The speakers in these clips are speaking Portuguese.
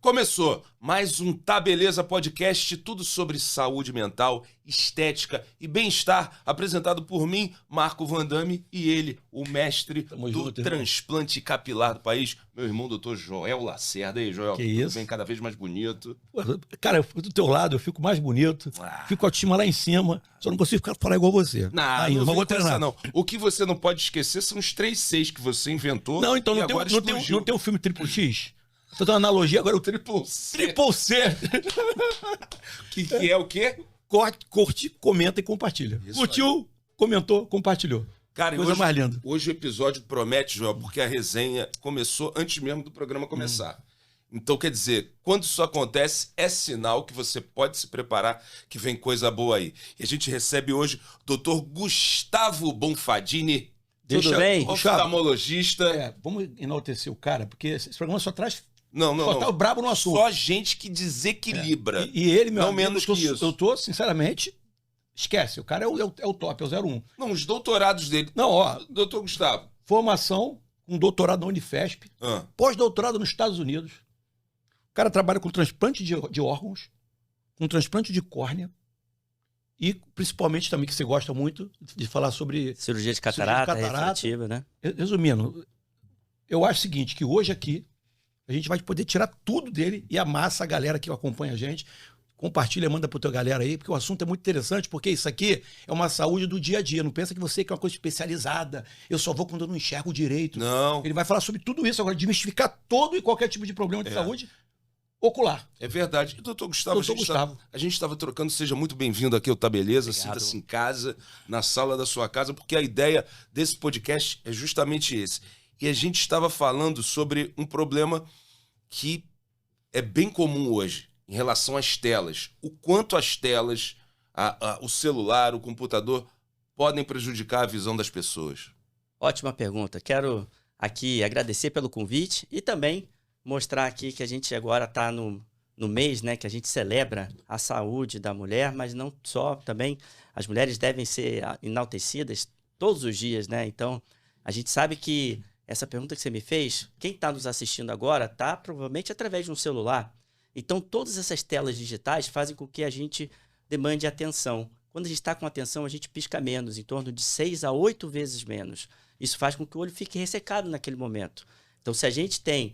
Começou mais um Tá Beleza Podcast, tudo sobre saúde mental, estética e bem-estar, apresentado por mim, Marco Van Damme, e ele, o mestre do transplante capilar do país, meu irmão, doutor Joel Lacerda. E aí, Joel, que isso? Vem cada vez mais bonito. Cara, eu fico do teu lado, eu fico mais bonito, fico com a autoestima lá em cima, só não consigo falar igual você. Não vou treinar. Não. O que você não pode esquecer são os 3 Cs que você inventou. Não, então não tem um filme Triple X? Tô dando uma analogia agora, o Triple C. Triple C! que é o quê? Curte, comenta e compartilha. Isso curtiu, aí. Comentou, compartilhou. Cara, coisa mais linda. Hoje o episódio promete, Joel, porque a resenha começou antes mesmo do programa começar. Então, quer dizer, quando isso acontece, é sinal que você pode se preparar, que vem coisa boa aí. E a gente recebe hoje o Dr. Gustavo Bonfadini. Tudo bem? Oftalmologista. Vamos enaltecer o cara, porque esse programa só traz... Não. Tá brabo no assunto. Só gente que desequilibra. E ele, meu não amigo, menos que isso. Eu tô, sinceramente, esquece. O cara é o top, é o 01. Não, os doutorados dele. Não, ó. Doutor Gustavo. Formação com doutorado na Unifesp. Pós-doutorado nos Estados Unidos. O cara trabalha com transplante de órgãos, com transplante de córnea. E principalmente também, que você gosta muito de falar sobre... Cirurgia de catarata, refrativa, né? Resumindo, eu acho o seguinte, que hoje aqui, a gente vai poder tirar tudo dele e amassa a galera que acompanha a gente. Compartilha, manda pra tua galera aí, porque o assunto é muito interessante, porque isso aqui é uma saúde do dia a dia. Não pensa que você que é uma coisa especializada, eu só vou quando eu não enxergo direito. Não. Ele vai falar sobre tudo isso agora, desmistificar todo e qualquer tipo de problema de saúde ocular. É verdade. E doutor Gustavo, a gente estava trocando, seja muito bem-vindo aqui ao Tá Beleza, sinta-se em casa, na sala da sua casa, porque a ideia desse podcast é justamente esse. E a gente estava falando sobre um problema que é bem comum hoje, em relação às telas. O quanto as telas, o celular, o computador, podem prejudicar a visão das pessoas. Ótima pergunta. Quero aqui agradecer pelo convite e também mostrar aqui que a gente agora está no mês, né, que a gente celebra a saúde da mulher, mas não só, também as mulheres devem ser enaltecidas todos os dias, né? Então, a gente sabe que essa pergunta que você me fez, quem está nos assistindo agora está provavelmente através de um celular. Então, todas essas telas digitais fazem com que a gente demande atenção. Quando a gente está com atenção, a gente pisca menos, em torno de 6 a 8 vezes menos. Isso faz com que o olho fique ressecado naquele momento. Então, se a gente tem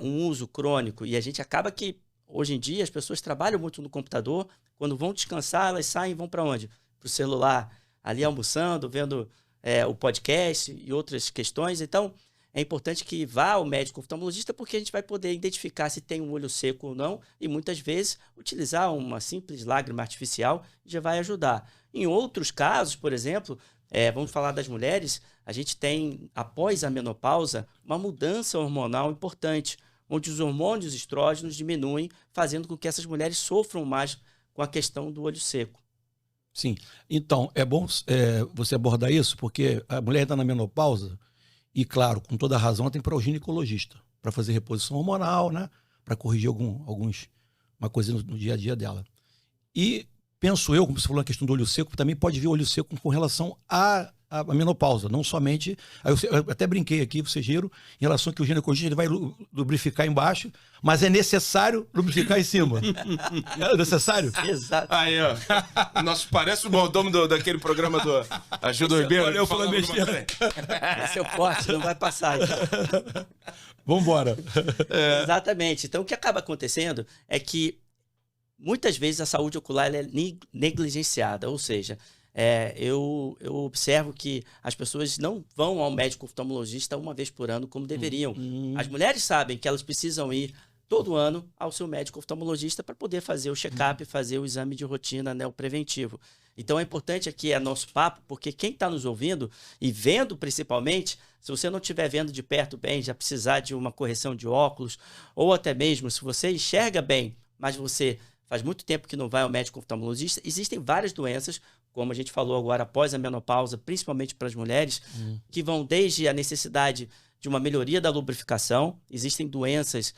um uso crônico e a gente acaba que, hoje em dia, as pessoas trabalham muito no computador, quando vão descansar, elas saem e vão para onde? Para o celular, ali almoçando, vendo o podcast e outras questões. Então, é importante que vá ao médico oftalmologista, porque a gente vai poder identificar se tem um olho seco ou não, e muitas vezes utilizar uma simples lágrima artificial já vai ajudar. Em outros casos, por exemplo, vamos falar das mulheres, a gente tem, após a menopausa, uma mudança hormonal importante, onde os hormônios estrógenos diminuem, fazendo com que essas mulheres sofram mais com a questão do olho seco. Sim, então é bom você abordar isso, porque a mulher está na menopausa e, claro, com toda a razão, ela tem que ir para o ginecologista, para fazer reposição hormonal, né? Para corrigir uma coisa no dia a dia dela. E penso eu, como você falou na questão do olho seco, também pode vir olho seco com relação à menopausa, não somente... Eu até brinquei aqui, você giro, em relação a que o ginecologista ele vai lubrificar embaixo, mas é necessário lubrificar em cima. É necessário? Exato. Aí, ó. Nossa, parece o mordomo daquele programa do Ajuda Ribeiro. Eu falando besteira. Esse é o corte, não vai passar. Então. Vambora. Exatamente. Então, o que acaba acontecendo é que muitas vezes a saúde ocular ela é negligenciada, ou seja, eu observo que as pessoas não vão ao médico oftalmologista uma vez por ano como deveriam. As mulheres sabem que elas precisam ir todo ano ao seu médico oftalmologista para poder fazer o check-up, fazer o exame de rotina, né, o preventivo. Então é importante aqui nosso papo, porque quem está nos ouvindo e vendo principalmente, se você não estiver vendo de perto bem, já precisar de uma correção de óculos, ou até mesmo se você enxerga bem, mas você faz muito tempo que não vai ao médico oftalmologista, existem várias doenças, como a gente falou agora, após a menopausa, principalmente para as mulheres, que vão desde a necessidade de uma melhoria da lubrificação. Existem doenças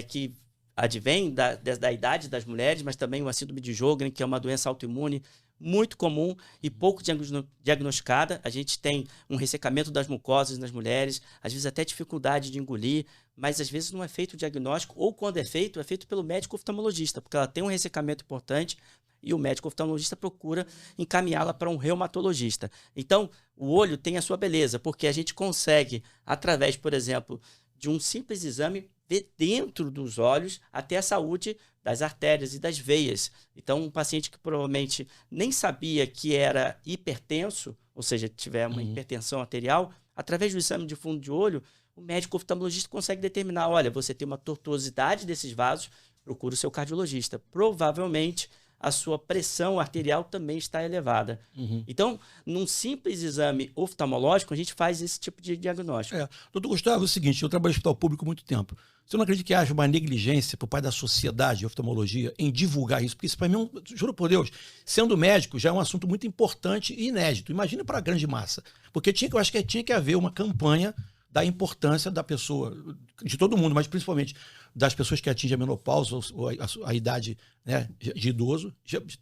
que advêm da idade das mulheres, mas também a síndrome de Sjögren, que é uma doença autoimune muito comum e pouco diagnosticada. A gente tem um ressecamento das mucosas nas mulheres, às vezes até dificuldade de engolir, mas às vezes não é feito o diagnóstico, ou quando é feito pelo médico oftalmologista, porque ela tem um ressecamento importante e o médico oftalmologista procura encaminhá-la para um reumatologista. Então, o olho tem a sua beleza, porque a gente consegue, através, por exemplo, de um simples exame, ver dentro dos olhos até a saúde das artérias e das veias. Então, um paciente que provavelmente nem sabia que era hipertenso, ou seja, tiver uma hipertensão arterial, através do exame de fundo de olho, o médico oftalmologista consegue determinar, olha, você tem uma tortuosidade desses vasos, procura o seu cardiologista. Provavelmente, a sua pressão arterial também está elevada. Então, num simples exame oftalmológico, a gente faz esse tipo de diagnóstico. Doutor Gustavo, é o seguinte, eu trabalho no hospital público há muito tempo. Você não acredita que haja uma negligência por parte da sociedade de oftalmologia em divulgar isso? Porque isso, para mim, juro por Deus, sendo médico, já é um assunto muito importante e inédito. Imagina para a grande massa. Porque eu acho que tinha que haver uma campanha da importância da pessoa, de todo mundo, mas principalmente das pessoas que atingem a menopausa ou a idade, né, de idoso,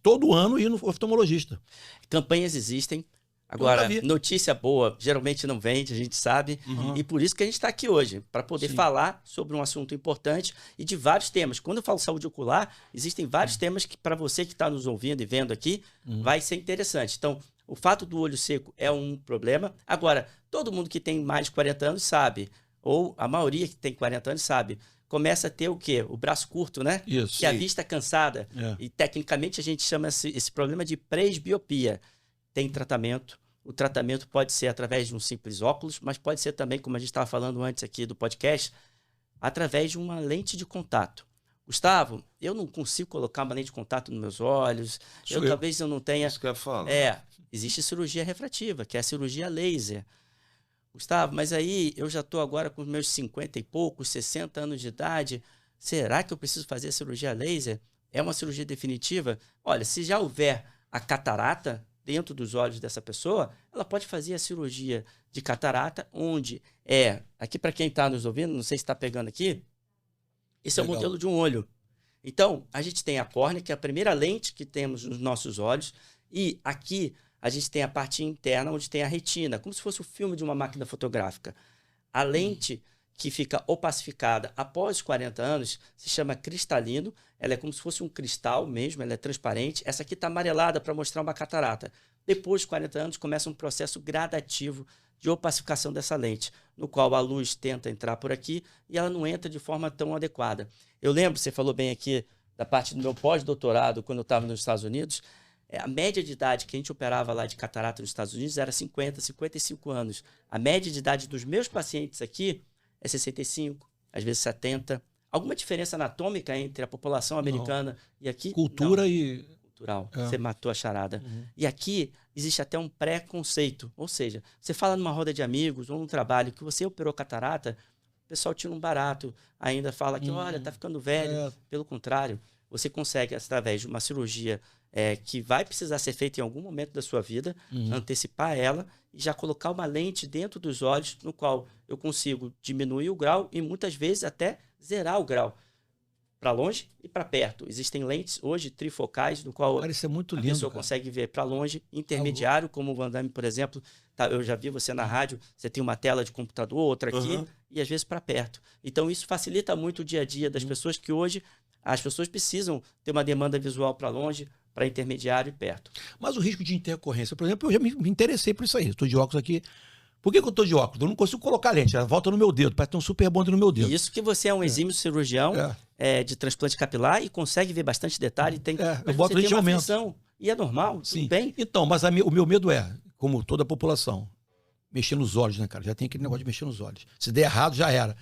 todo ano ir no oftalmologista. Campanhas existem. Agora, notícia boa geralmente não vende, a gente sabe. E por isso que a gente está aqui hoje, para poder falar sobre um assunto importante e de vários temas. Quando eu falo saúde ocular, existem vários temas que, para você que está nos ouvindo e vendo aqui, vai ser interessante. Então, o fato do olho seco é um problema. Agora, todo mundo que tem mais de 40 anos sabe, ou a maioria que tem 40 anos sabe, começa a ter o quê? O braço curto, né? Isso. Que é a vista cansada. E tecnicamente a gente chama esse problema de presbiopia. Tem tratamento. O tratamento pode ser através de um simples óculos, mas pode ser também, como a gente estava falando antes aqui do podcast, através de uma lente de contato. Gustavo, eu não consigo colocar uma lente de contato nos meus olhos. Talvez eu não tenha... Isso que eu ia falar. Existe cirurgia refrativa, que é a cirurgia laser. Gustavo, mas aí eu já estou agora com meus 50 e poucos, 60 anos de idade. Será que eu preciso fazer a cirurgia laser? É uma cirurgia definitiva? Olha, se já houver a catarata dentro dos olhos dessa pessoa, ela pode fazer a cirurgia de catarata, onde aqui para quem está nos ouvindo, não sei se está pegando aqui, esse é o modelo de um olho. Então, a gente tem a córnea, que é a primeira lente que temos nos nossos olhos, e aqui a gente tem a parte interna, onde tem a retina, como se fosse o filme de uma máquina fotográfica. A lente que fica opacificada após os 40 anos se chama cristalino. Ela é como se fosse um cristal mesmo, ela é transparente. Essa aqui está amarelada para mostrar uma catarata. Depois dos 40 anos começa um processo gradativo de opacificação dessa lente, no qual a luz tenta entrar por aqui e ela não entra de forma tão adequada. Eu lembro, você falou bem aqui, da parte do meu pós-doutorado, quando eu estava nos Estados Unidos, a média de idade que a gente operava lá de catarata nos Estados Unidos era 50, 55 anos. A média de idade dos meus pacientes aqui é 65, às vezes 70. Alguma diferença anatômica entre a população americana e aqui? Cultura não. Cultural. Você matou a charada. E aqui existe até um preconceito. Ou seja, você fala numa roda de amigos ou num trabalho que você operou catarata, o pessoal tira um barato, ainda fala que, olha, tá ficando velho. Pelo contrário, você consegue, através de uma cirurgia que vai precisar ser feita em algum momento da sua vida, antecipar ela e já colocar uma lente dentro dos olhos, no qual eu consigo diminuir o grau e muitas vezes até zerar o grau para longe e para perto. Existem lentes hoje trifocais, no qual isso é muito lindo, a pessoa consegue ver para longe, intermediário, como o Van Damme, por exemplo. Eu já vi você na rádio, você tem uma tela de computador, outra aqui, e às vezes para perto. Então isso facilita muito o dia a dia das pessoas, que hoje as pessoas precisam ter uma demanda visual para longe, para intermediário e perto. Mas o risco de intercorrência, por exemplo, eu já me interessei por isso aí. Estou de óculos aqui. Por que eu estou de óculos? Eu não consigo colocar lente, ela volta no meu dedo, parece ter um super bonde no meu dedo. Isso que você é um exímio cirurgião de transplante capilar e consegue ver bastante detalhe. Eu boto lente de aumento. E é normal, tudo bem. Então, mas o meu medo como toda a população, mexer nos olhos, né, cara? Já tem aquele negócio de mexer nos olhos. Se der errado, já era.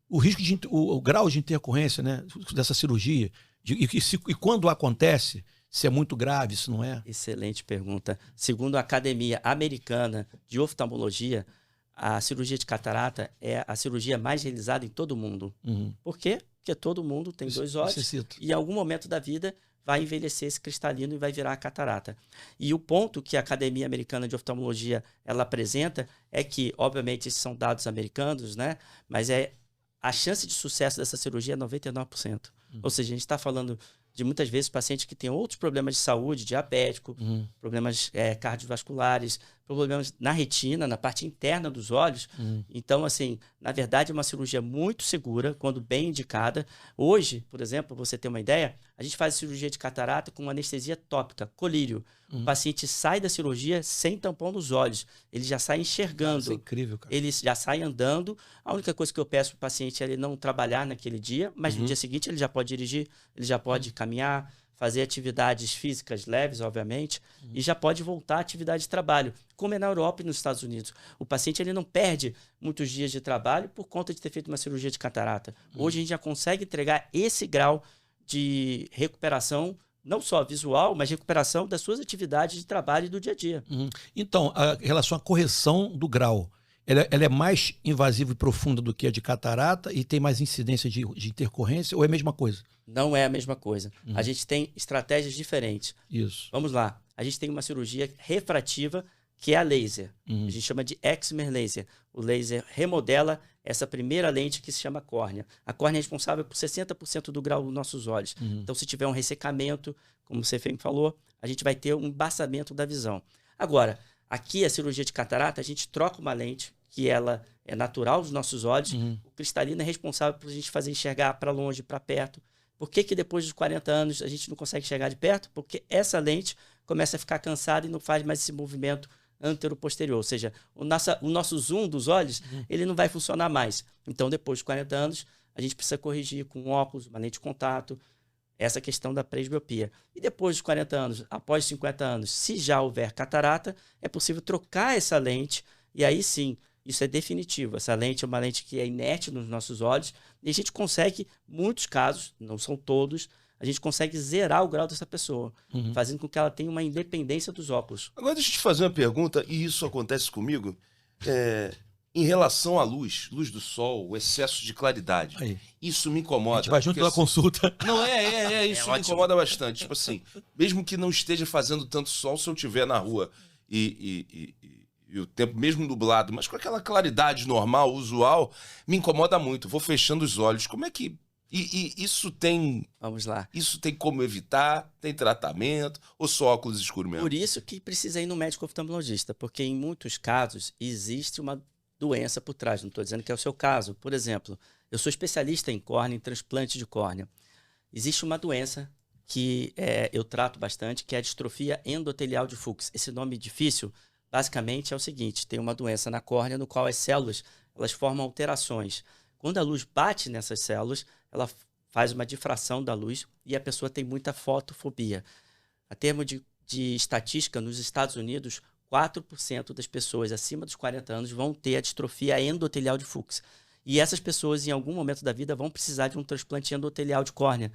O risco o grau de intercorrência, né, dessa cirurgia, e quando acontece, se é muito grave, se não é? Excelente pergunta. Segundo a Academia Americana de Oftalmologia, a cirurgia de catarata é a cirurgia mais realizada em todo o mundo. Por quê? Porque todo mundo tem dois olhos e em algum momento da vida vai envelhecer esse cristalino e vai virar a catarata. E o ponto que a Academia Americana de Oftalmologia ela apresenta é que, obviamente, esses são dados americanos, né? Mas a chance de sucesso dessa cirurgia é 99%. Ou seja, a gente está falando de muitas vezes pacientes que têm outros problemas de saúde, diabético, problemas cardiovasculares, problemas na retina, na parte interna dos olhos. Então, assim, na verdade, é uma cirurgia muito segura, quando bem indicada. Hoje, por exemplo, pra você ter uma ideia, a gente faz cirurgia de catarata com anestesia tópica, colírio. O paciente sai da cirurgia sem tampão nos olhos. Ele já sai enxergando. Isso é incrível, cara. Ele já sai andando. A única coisa que eu peço para o paciente é ele não trabalhar naquele dia, mas no dia seguinte ele já pode dirigir, ele já pode caminhar, fazer atividades físicas leves, obviamente, e já pode voltar à atividade de trabalho, como é na Europa e nos Estados Unidos. O paciente ele não perde muitos dias de trabalho por conta de ter feito uma cirurgia de catarata. Hoje a gente já consegue entregar esse grau de recuperação, não só visual, mas recuperação das suas atividades de trabalho e do dia a dia. Então, em relação à correção do grau, ela é mais invasiva e profunda do que a de catarata e tem mais incidência de intercorrência, ou é a mesma coisa? Não é a mesma coisa. A gente tem estratégias diferentes. Isso. Vamos lá. A gente tem uma cirurgia refrativa, que é a laser. A gente chama de excimer laser. O laser remodela essa primeira lente que se chama córnea. A córnea é responsável por 60% do grau dos nossos olhos. Então, se tiver um ressecamento, como você falou, a gente vai ter um embaçamento da visão. Agora, aqui a cirurgia de catarata, a gente troca uma lente, que ela é natural dos nossos olhos. O cristalino é responsável por a gente fazer enxergar para longe, para perto. Por que depois dos 40 anos a gente não consegue enxergar de perto? Porque essa lente começa a ficar cansada e não faz mais esse movimento antero-posterior. Ou seja, o nosso zoom dos olhos, ele não vai funcionar mais. Então, depois dos 40 anos, a gente precisa corrigir com óculos, uma lente de contato, essa questão da presbiopia. E depois dos 40 anos, após 50 anos, se já houver catarata, é possível trocar essa lente e aí sim, isso é definitivo. Essa lente é uma lente que é inerte nos nossos olhos e a gente consegue, muitos casos, não são todos, a gente consegue zerar o grau dessa pessoa, fazendo com que ela tenha uma independência dos óculos. Agora deixa eu te fazer uma pergunta, e isso acontece comigo, em relação à luz do sol, o excesso de claridade. Aí. Isso me incomoda. A gente vai junto porque, pela consulta. Não, isso me ótimo. incomoda bastante. Tipo assim, mesmo que não esteja fazendo tanto sol, se eu estiver na rua e o tempo mesmo nublado, mas com aquela claridade normal, usual, me incomoda muito. Vou fechando os olhos. Como é que... E isso tem... Vamos lá. Isso tem como evitar? Tem tratamento? Ou só óculos escuros mesmo? Por isso que precisa ir no médico oftalmologista, porque em muitos casos existe uma doença por trás. Não estou dizendo que é o seu caso. Por exemplo, eu sou especialista em córnea, em transplante de córnea. Existe uma doença que eu trato bastante, que é a distrofia endotelial de Fuchs. Esse nome difícil, basicamente, é o seguinte: tem uma doença na córnea no qual as células elas formam alterações. Quando a luz bate nessas células, ela faz uma difração da luz e a pessoa tem muita fotofobia. A termo de estatística, nos Estados Unidos, 4% das pessoas acima dos 40 anos vão ter a distrofia endotelial de Fuchs. E essas pessoas, em algum momento da vida, vão precisar de um transplante endotelial de córnea.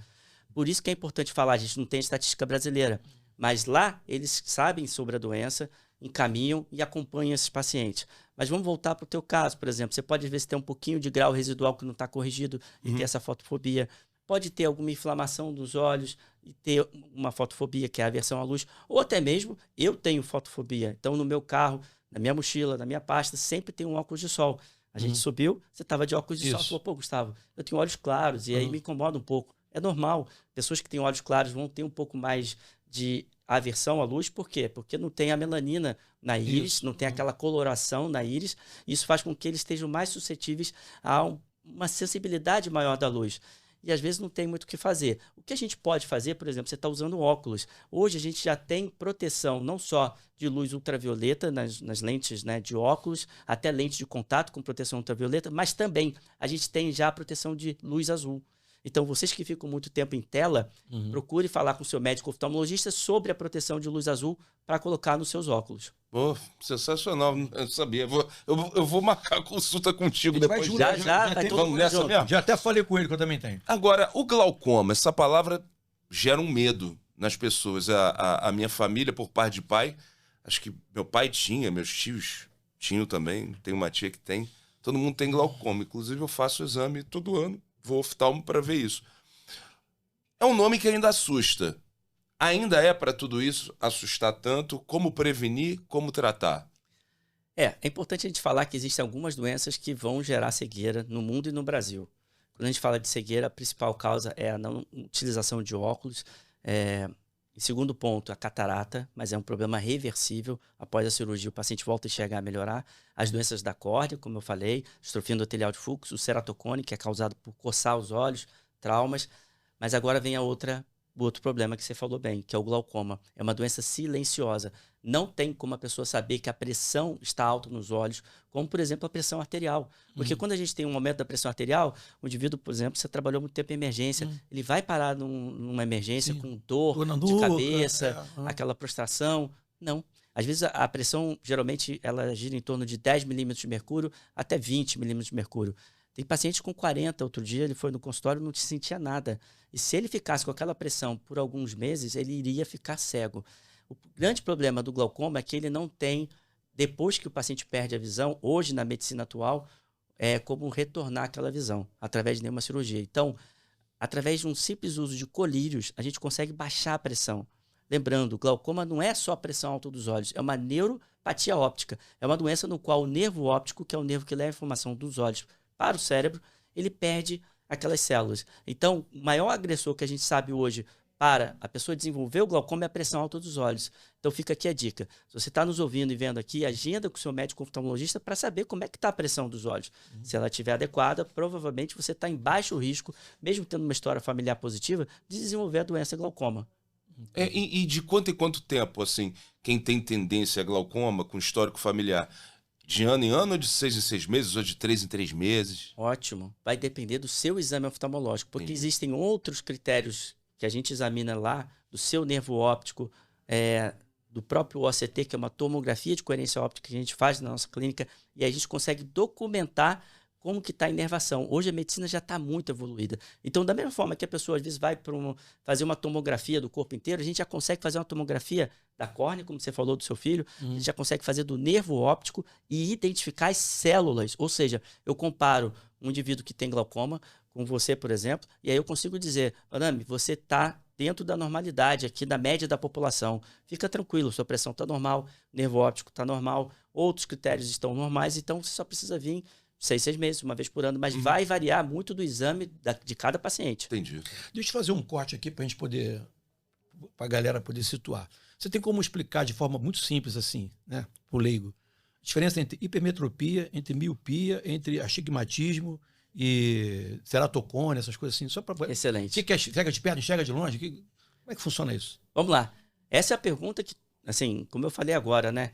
Por isso que é importante falar, a gente não tem estatística brasileira, mas lá eles sabem sobre a doença, encaminham e acompanham esses pacientes. Mas vamos voltar para o teu caso, por exemplo. Você pode, às vezes, ter um pouquinho de grau residual que não está corrigido e ter essa fotofobia. Pode ter alguma inflamação dos olhos e ter uma fotofobia, que é a aversão à luz. Ou até mesmo, eu tenho fotofobia. Então, no meu carro, na minha mochila, na minha pasta, sempre tem um óculos de sol. A gente subiu, você estava de óculos de sol. Falou, pô, Gustavo, eu tenho olhos claros. E aí me incomoda um pouco. É normal. Pessoas que têm olhos claros vão ter um pouco mais de aversão à luz. Por quê? Porque não tem a melanina na íris, não tem aquela coloração na íris. Isso faz com que eles estejam mais suscetíveis a uma sensibilidade maior da luz. E às vezes não tem muito o que fazer. O que a gente pode fazer, por exemplo, você está usando óculos. Hoje a gente já tem proteção não só de luz ultravioleta nas lentes, né, de óculos, até lente de contato com proteção ultravioleta, mas também a gente tem já a proteção de luz azul. Então, vocês que ficam muito tempo em tela, procure falar com o seu médico oftalmologista sobre a proteção de luz azul para colocar nos seus óculos. Pô, sensacional, eu sabia. Eu vou marcar a consulta contigo depois. Vamos nessa mesmo? Já até falei com ele, que eu também tenho. Agora, o glaucoma, essa palavra gera um medo nas pessoas. A minha família, por parte de pai, acho que meu pai tinha, meus tios tinham também, tem uma tia que tem. Todo mundo tem glaucoma, inclusive eu faço o exame todo ano. Vou ao oftalmo para ver isso. É um nome que ainda assusta. Ainda é para tudo isso assustar tanto? Como prevenir, como tratar? É importante a gente falar que existem algumas doenças que vão gerar cegueira no mundo e no Brasil. Quando a gente fala de cegueira, a principal causa é a não utilização de óculos. Em segundo ponto, a catarata, mas é um problema reversível. Após a cirurgia, o paciente volta a enxergar, a melhorar. As doenças da córnea, como eu falei, distrofia endotelial de fluxo, o ceratocone, que é causado por coçar os olhos, traumas. Mas agora vem o outro problema que você falou bem, que é o glaucoma. É uma doença silenciosa. Não tem como a pessoa saber que a pressão está alta nos olhos, como, por exemplo, a pressão arterial. Porque quando a gente tem um aumento da pressão arterial, o indivíduo, por exemplo, você trabalhou muito tempo em emergência, ele vai parar numa emergência com dor de cabeça, aquela prostração. Não. Às vezes a pressão, geralmente, ela gira em torno de 10 milímetros de mercúrio até 20 milímetros de mercúrio. Tem paciente com 40, outro dia ele foi no consultório e não sentia nada. E se ele ficasse com aquela pressão por alguns meses, ele iria ficar cego. O grande problema do glaucoma é que ele não tem, depois que o paciente perde a visão, hoje na medicina atual, é como retornar aquela visão, através de nenhuma cirurgia. Então, através de um simples uso de colírios, a gente consegue baixar a pressão. Lembrando, o glaucoma não é só a pressão alta dos olhos, é uma neuropatia óptica. É uma doença no qual o nervo óptico, que é o nervo que leva a informação dos olhos para o cérebro, ele perde aquelas células. Então, o maior agressor que a gente sabe hoje para a pessoa desenvolver o glaucoma é a pressão alta dos olhos. Então fica aqui a dica. Se você está nos ouvindo e vendo aqui, agenda com o seu médico oftalmologista para saber como é que está a pressão dos olhos. Se ela estiver adequada, provavelmente você está em baixo risco, mesmo tendo uma história familiar positiva, de desenvolver a doença glaucoma. E de quanto em quanto tempo, assim, quem tem tendência a glaucoma com histórico familiar? De ano em ano, ou de 6 em 6 meses, ou de 3 em 3 meses? Ótimo. Vai depender do seu exame oftalmológico, porque existem outros critérios que a gente examina lá, do seu nervo óptico, do próprio OCT, que é uma tomografia de coerência óptica que a gente faz na nossa clínica, e a gente consegue documentar como que está a inervação. Hoje a medicina já está muito evoluída. Então, da mesma forma que a pessoa às vezes vai para fazer uma tomografia do corpo inteiro, a gente já consegue fazer uma tomografia da córnea, como você falou do seu filho, a gente já consegue fazer do nervo óptico e identificar as células. Ou seja, eu comparo um indivíduo que tem glaucoma com você, por exemplo, e aí eu consigo dizer, Arame, você está dentro da normalidade aqui, da média da população. Fica tranquilo, sua pressão está normal, nervo óptico está normal, outros critérios estão normais, então você só precisa vir 6 meses, uma vez por ano, mas vai variar muito do exame de cada paciente. Entendi. Deixa eu fazer um corte aqui para a gente poder, para a galera poder situar. Você tem como explicar de forma muito simples assim, né, para o leigo, a diferença entre hipermetropia, entre miopia, entre astigmatismo e ceratocone, essas coisas assim, só para... Excelente. O que é enxerga de perto, enxerga de longe? Como é que funciona isso? Vamos lá. Essa é a pergunta que, assim, como eu falei agora, né,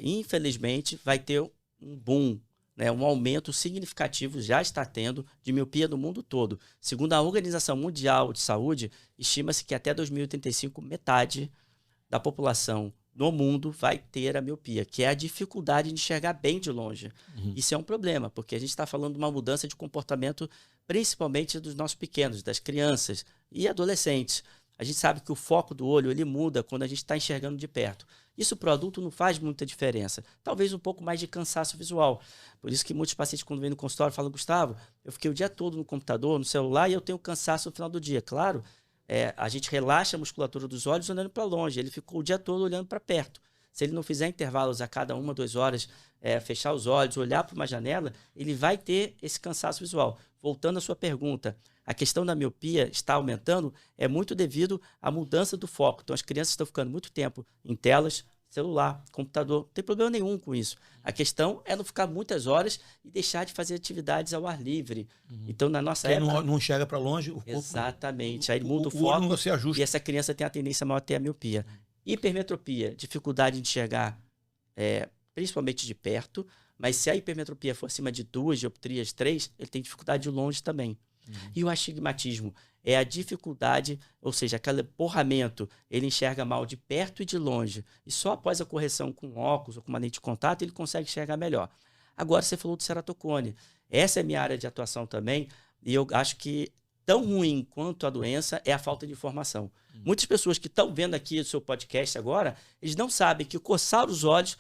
infelizmente vai ter um boom, né, um aumento significativo, já está tendo, de miopia no mundo todo. Segundo a Organização Mundial de Saúde, estima-se que até 2085, metade da população no mundo vai ter a miopia, que é a dificuldade de enxergar bem de longe. Isso é um problema, porque a gente está falando de uma mudança de comportamento, principalmente dos nossos pequenos, das crianças e adolescentes. A gente sabe que o foco do olho ele muda quando a gente está enxergando de perto. Isso para o adulto não faz muita diferença. Talvez um pouco mais de cansaço visual. Por isso que muitos pacientes, quando vêm no consultório, falam, Gustavo, eu fiquei o dia todo no computador, no celular, e eu tenho cansaço no final do dia. Claro, a gente relaxa a musculatura dos olhos olhando para longe. Ele ficou o dia todo olhando para perto. Se ele não fizer intervalos a cada 1, 2 horas, fechar os olhos, olhar para uma janela, ele vai ter esse cansaço visual. Voltando à sua pergunta, a questão da miopia está aumentando é muito devido à mudança do foco. Então, as crianças estão ficando muito tempo em telas, celular, computador. Não tem problema nenhum com isso. A questão é não ficar muitas horas e deixar de fazer atividades ao ar livre. Então, na nossa época... não enxerga para longe, o corpo... Exatamente. Aí muda o foco não se ajusta. E essa criança tem a tendência maior a ter a miopia. Hipermetropia, dificuldade de enxergar, principalmente de perto, mas se a hipermetropia for acima de 2 dioptrias, 3, ele tem dificuldade de longe também. E o astigmatismo é a dificuldade, ou seja, aquele borramento, ele enxerga mal de perto e de longe. E só após a correção com óculos ou com uma lente de contato, ele consegue enxergar melhor. Agora, você falou do ceratocone. Essa é a minha área de atuação também, e eu acho que tão ruim quanto a doença é a falta de informação. Muitas pessoas que estão vendo aqui o seu podcast agora, eles não sabem que coçar os olhos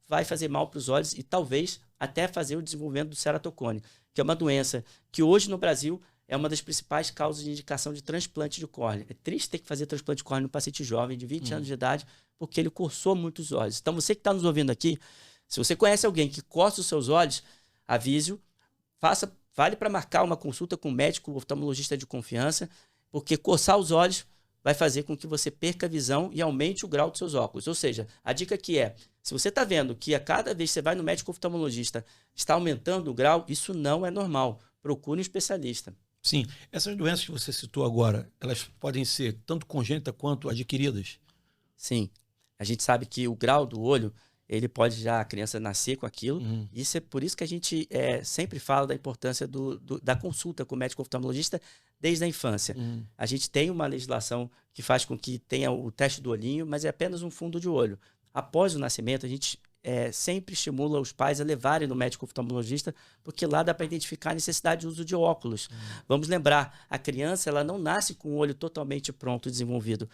vai fazer mal para os olhos e talvez até fazer o desenvolvimento do ceratocone, que é uma doença que hoje no Brasil é uma das principais causas de indicação de transplante de córnea. É triste ter que fazer transplante de córnea num paciente jovem de 20 anos de idade, porque ele coçou muito os olhos. Então, você que está nos ouvindo aqui, se você conhece alguém que coça os seus olhos, avise-o, vale para marcar uma consulta com um médico oftalmologista de confiança, porque coçar os olhos vai fazer com que você perca a visão e aumente o grau dos seus óculos. Ou seja, a dica aqui é, se você está vendo que a cada vez que você vai no médico oftalmologista está aumentando o grau, isso não é normal. Procure um especialista. Sim, essas doenças que você citou agora, elas podem ser tanto congênitas quanto adquiridas? Sim, a gente sabe que o grau do olho, ele pode já a criança nascer com aquilo. Isso é por isso que a gente sempre fala da importância da consulta com o médico oftalmologista desde a infância. A gente tem uma legislação que faz com que tenha o teste do olhinho, mas é apenas um fundo de olho. Após o nascimento, a gente sempre estimula os pais a levarem no médico oftalmologista, porque lá dá para identificar a necessidade de uso de óculos. Vamos lembrar, a criança ela não nasce com o olho totalmente pronto e desenvolvido.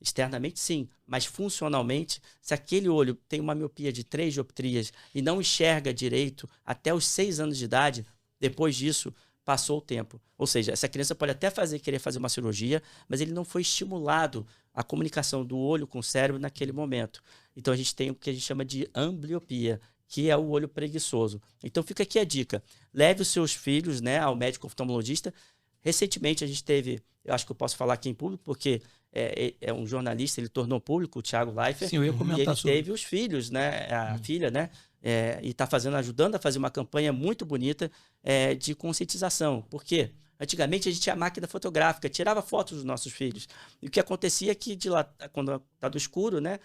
Externamente, sim, mas funcionalmente, se aquele olho tem uma miopia de 3 dioptrias e não enxerga direito até os 6 anos de idade, depois disso, passou o tempo. Ou seja, essa criança pode até querer fazer uma cirurgia, mas ele não foi estimulado a comunicação do olho com o cérebro naquele momento. Então, a gente tem o que a gente chama de ambliopia, que é o olho preguiçoso. Então, fica aqui a dica. Leve os seus filhos, né, ao médico oftalmologista. Recentemente, a gente teve, eu acho que eu posso falar aqui em público, porque é um jornalista, ele tornou público, o Thiago Leifert. Sim, eu ia comentar e ele sobre... teve os filhos, né, a filha, né, e está ajudando a fazer uma campanha muito bonita de conscientização. Por quê? Antigamente a gente tinha máquina fotográfica, tirava fotos dos nossos filhos. E o que acontecia é que de lá, quando está do escuro, né,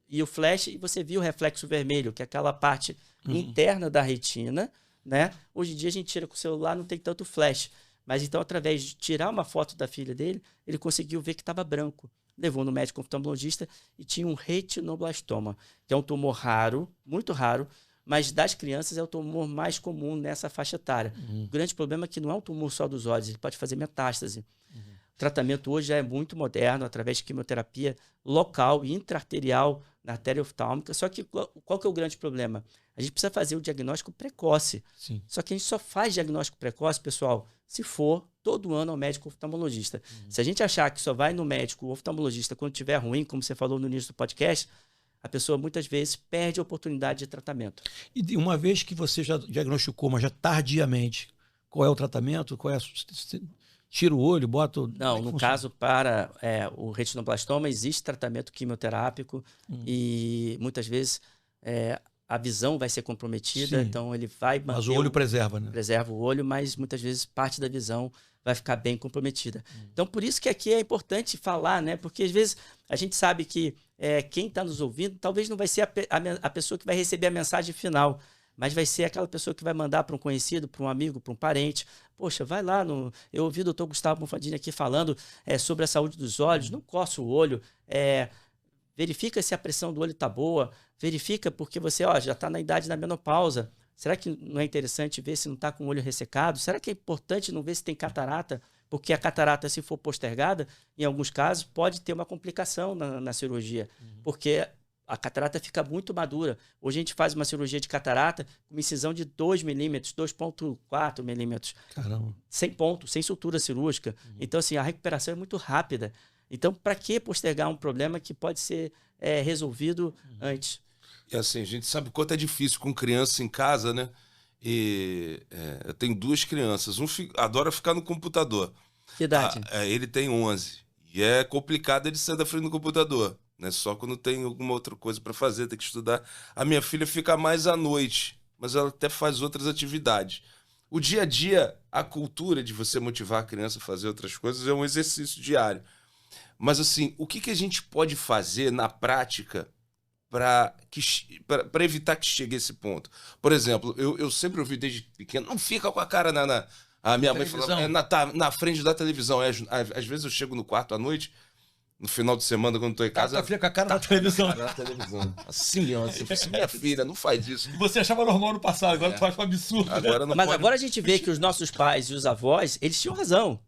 e o flash, e você via o reflexo vermelho, que é aquela parte interna da retina, né? Hoje em dia a gente tira com o celular, não tem tanto flash. Mas então, através de tirar uma foto da filha dele, ele conseguiu ver que estava branco. Levou no médico oftalmologista e tinha um retinoblastoma, que é um tumor raro, muito raro, mas das crianças é o tumor mais comum nessa faixa etária. O grande problema é que não é um tumor só dos olhos, ele pode fazer metástase. O tratamento hoje já é muito moderno, através de quimioterapia local e intraarterial na artéria oftálmica. Só que qual que é o grande problema? A gente precisa fazer o diagnóstico precoce. Sim. Só que a gente só faz diagnóstico precoce, pessoal, se for todo ano ao médico oftalmologista. Se a gente achar que só vai no médico oftalmologista quando estiver ruim, como você falou no início do podcast, a pessoa muitas vezes perde a oportunidade de tratamento. E uma vez que você já diagnosticou, mas já tardiamente, qual é o tratamento? Tira o olho, bota... Não, no caso, para o retinoblastoma, existe tratamento quimioterápico e muitas vezes a visão vai ser comprometida, Sim. então ele vai manter... Mas o olho preserva, né? Preserva o olho, mas muitas vezes parte da visão vai ficar bem comprometida. Então, por isso que aqui é importante falar, né? Porque às vezes a gente sabe que quem está nos ouvindo talvez não vai ser a pessoa que vai receber a mensagem final, mas vai ser aquela pessoa que vai mandar para um conhecido, para um amigo, para um parente. Poxa, vai lá, eu ouvi o doutor Gustavo Bonfadini aqui falando sobre a saúde dos olhos, não coça o olho, verifica se a pressão do olho está boa, verifica porque você já está na idade da menopausa. Será que não é interessante ver se não está com o olho ressecado? Será que é importante não ver se tem catarata? Porque a catarata, se for postergada, em alguns casos, pode ter uma complicação na cirurgia, porque a catarata fica muito madura. Hoje a gente faz uma cirurgia de catarata com uma incisão de 2 milímetros, 2,4 milímetros. Caramba. Sem ponto, sem sutura cirúrgica. Então, assim, a recuperação é muito rápida. Então, para que postergar um problema que pode ser resolvido antes? E assim, a gente sabe o quanto é difícil com criança em casa, né? E eu tenho 2 crianças. Um adora ficar no computador. Que idade? Ele tem 11. E é complicado ele sair da frente do computador. Né? Só quando tem alguma outra coisa para fazer, tem que estudar. A minha filha fica mais à noite, mas ela até faz outras atividades. O dia a dia, a cultura de você motivar a criança a fazer outras coisas é um exercício diário. Mas assim, o que a gente pode fazer na prática para evitar que chegue a esse ponto? Por exemplo, eu sempre ouvi desde pequeno, não fica com a cara a minha mãe falava, na frente da televisão. Às vezes eu chego no quarto à noite, no final de semana, quando estou em casa... Fica com a cara na televisão. Na televisão. Assim, ó. Minha filha, não faz isso. Você achava normal no passado, agora tu faz um absurdo. Agora a gente vê que os nossos pais e os avós, eles tinham razão.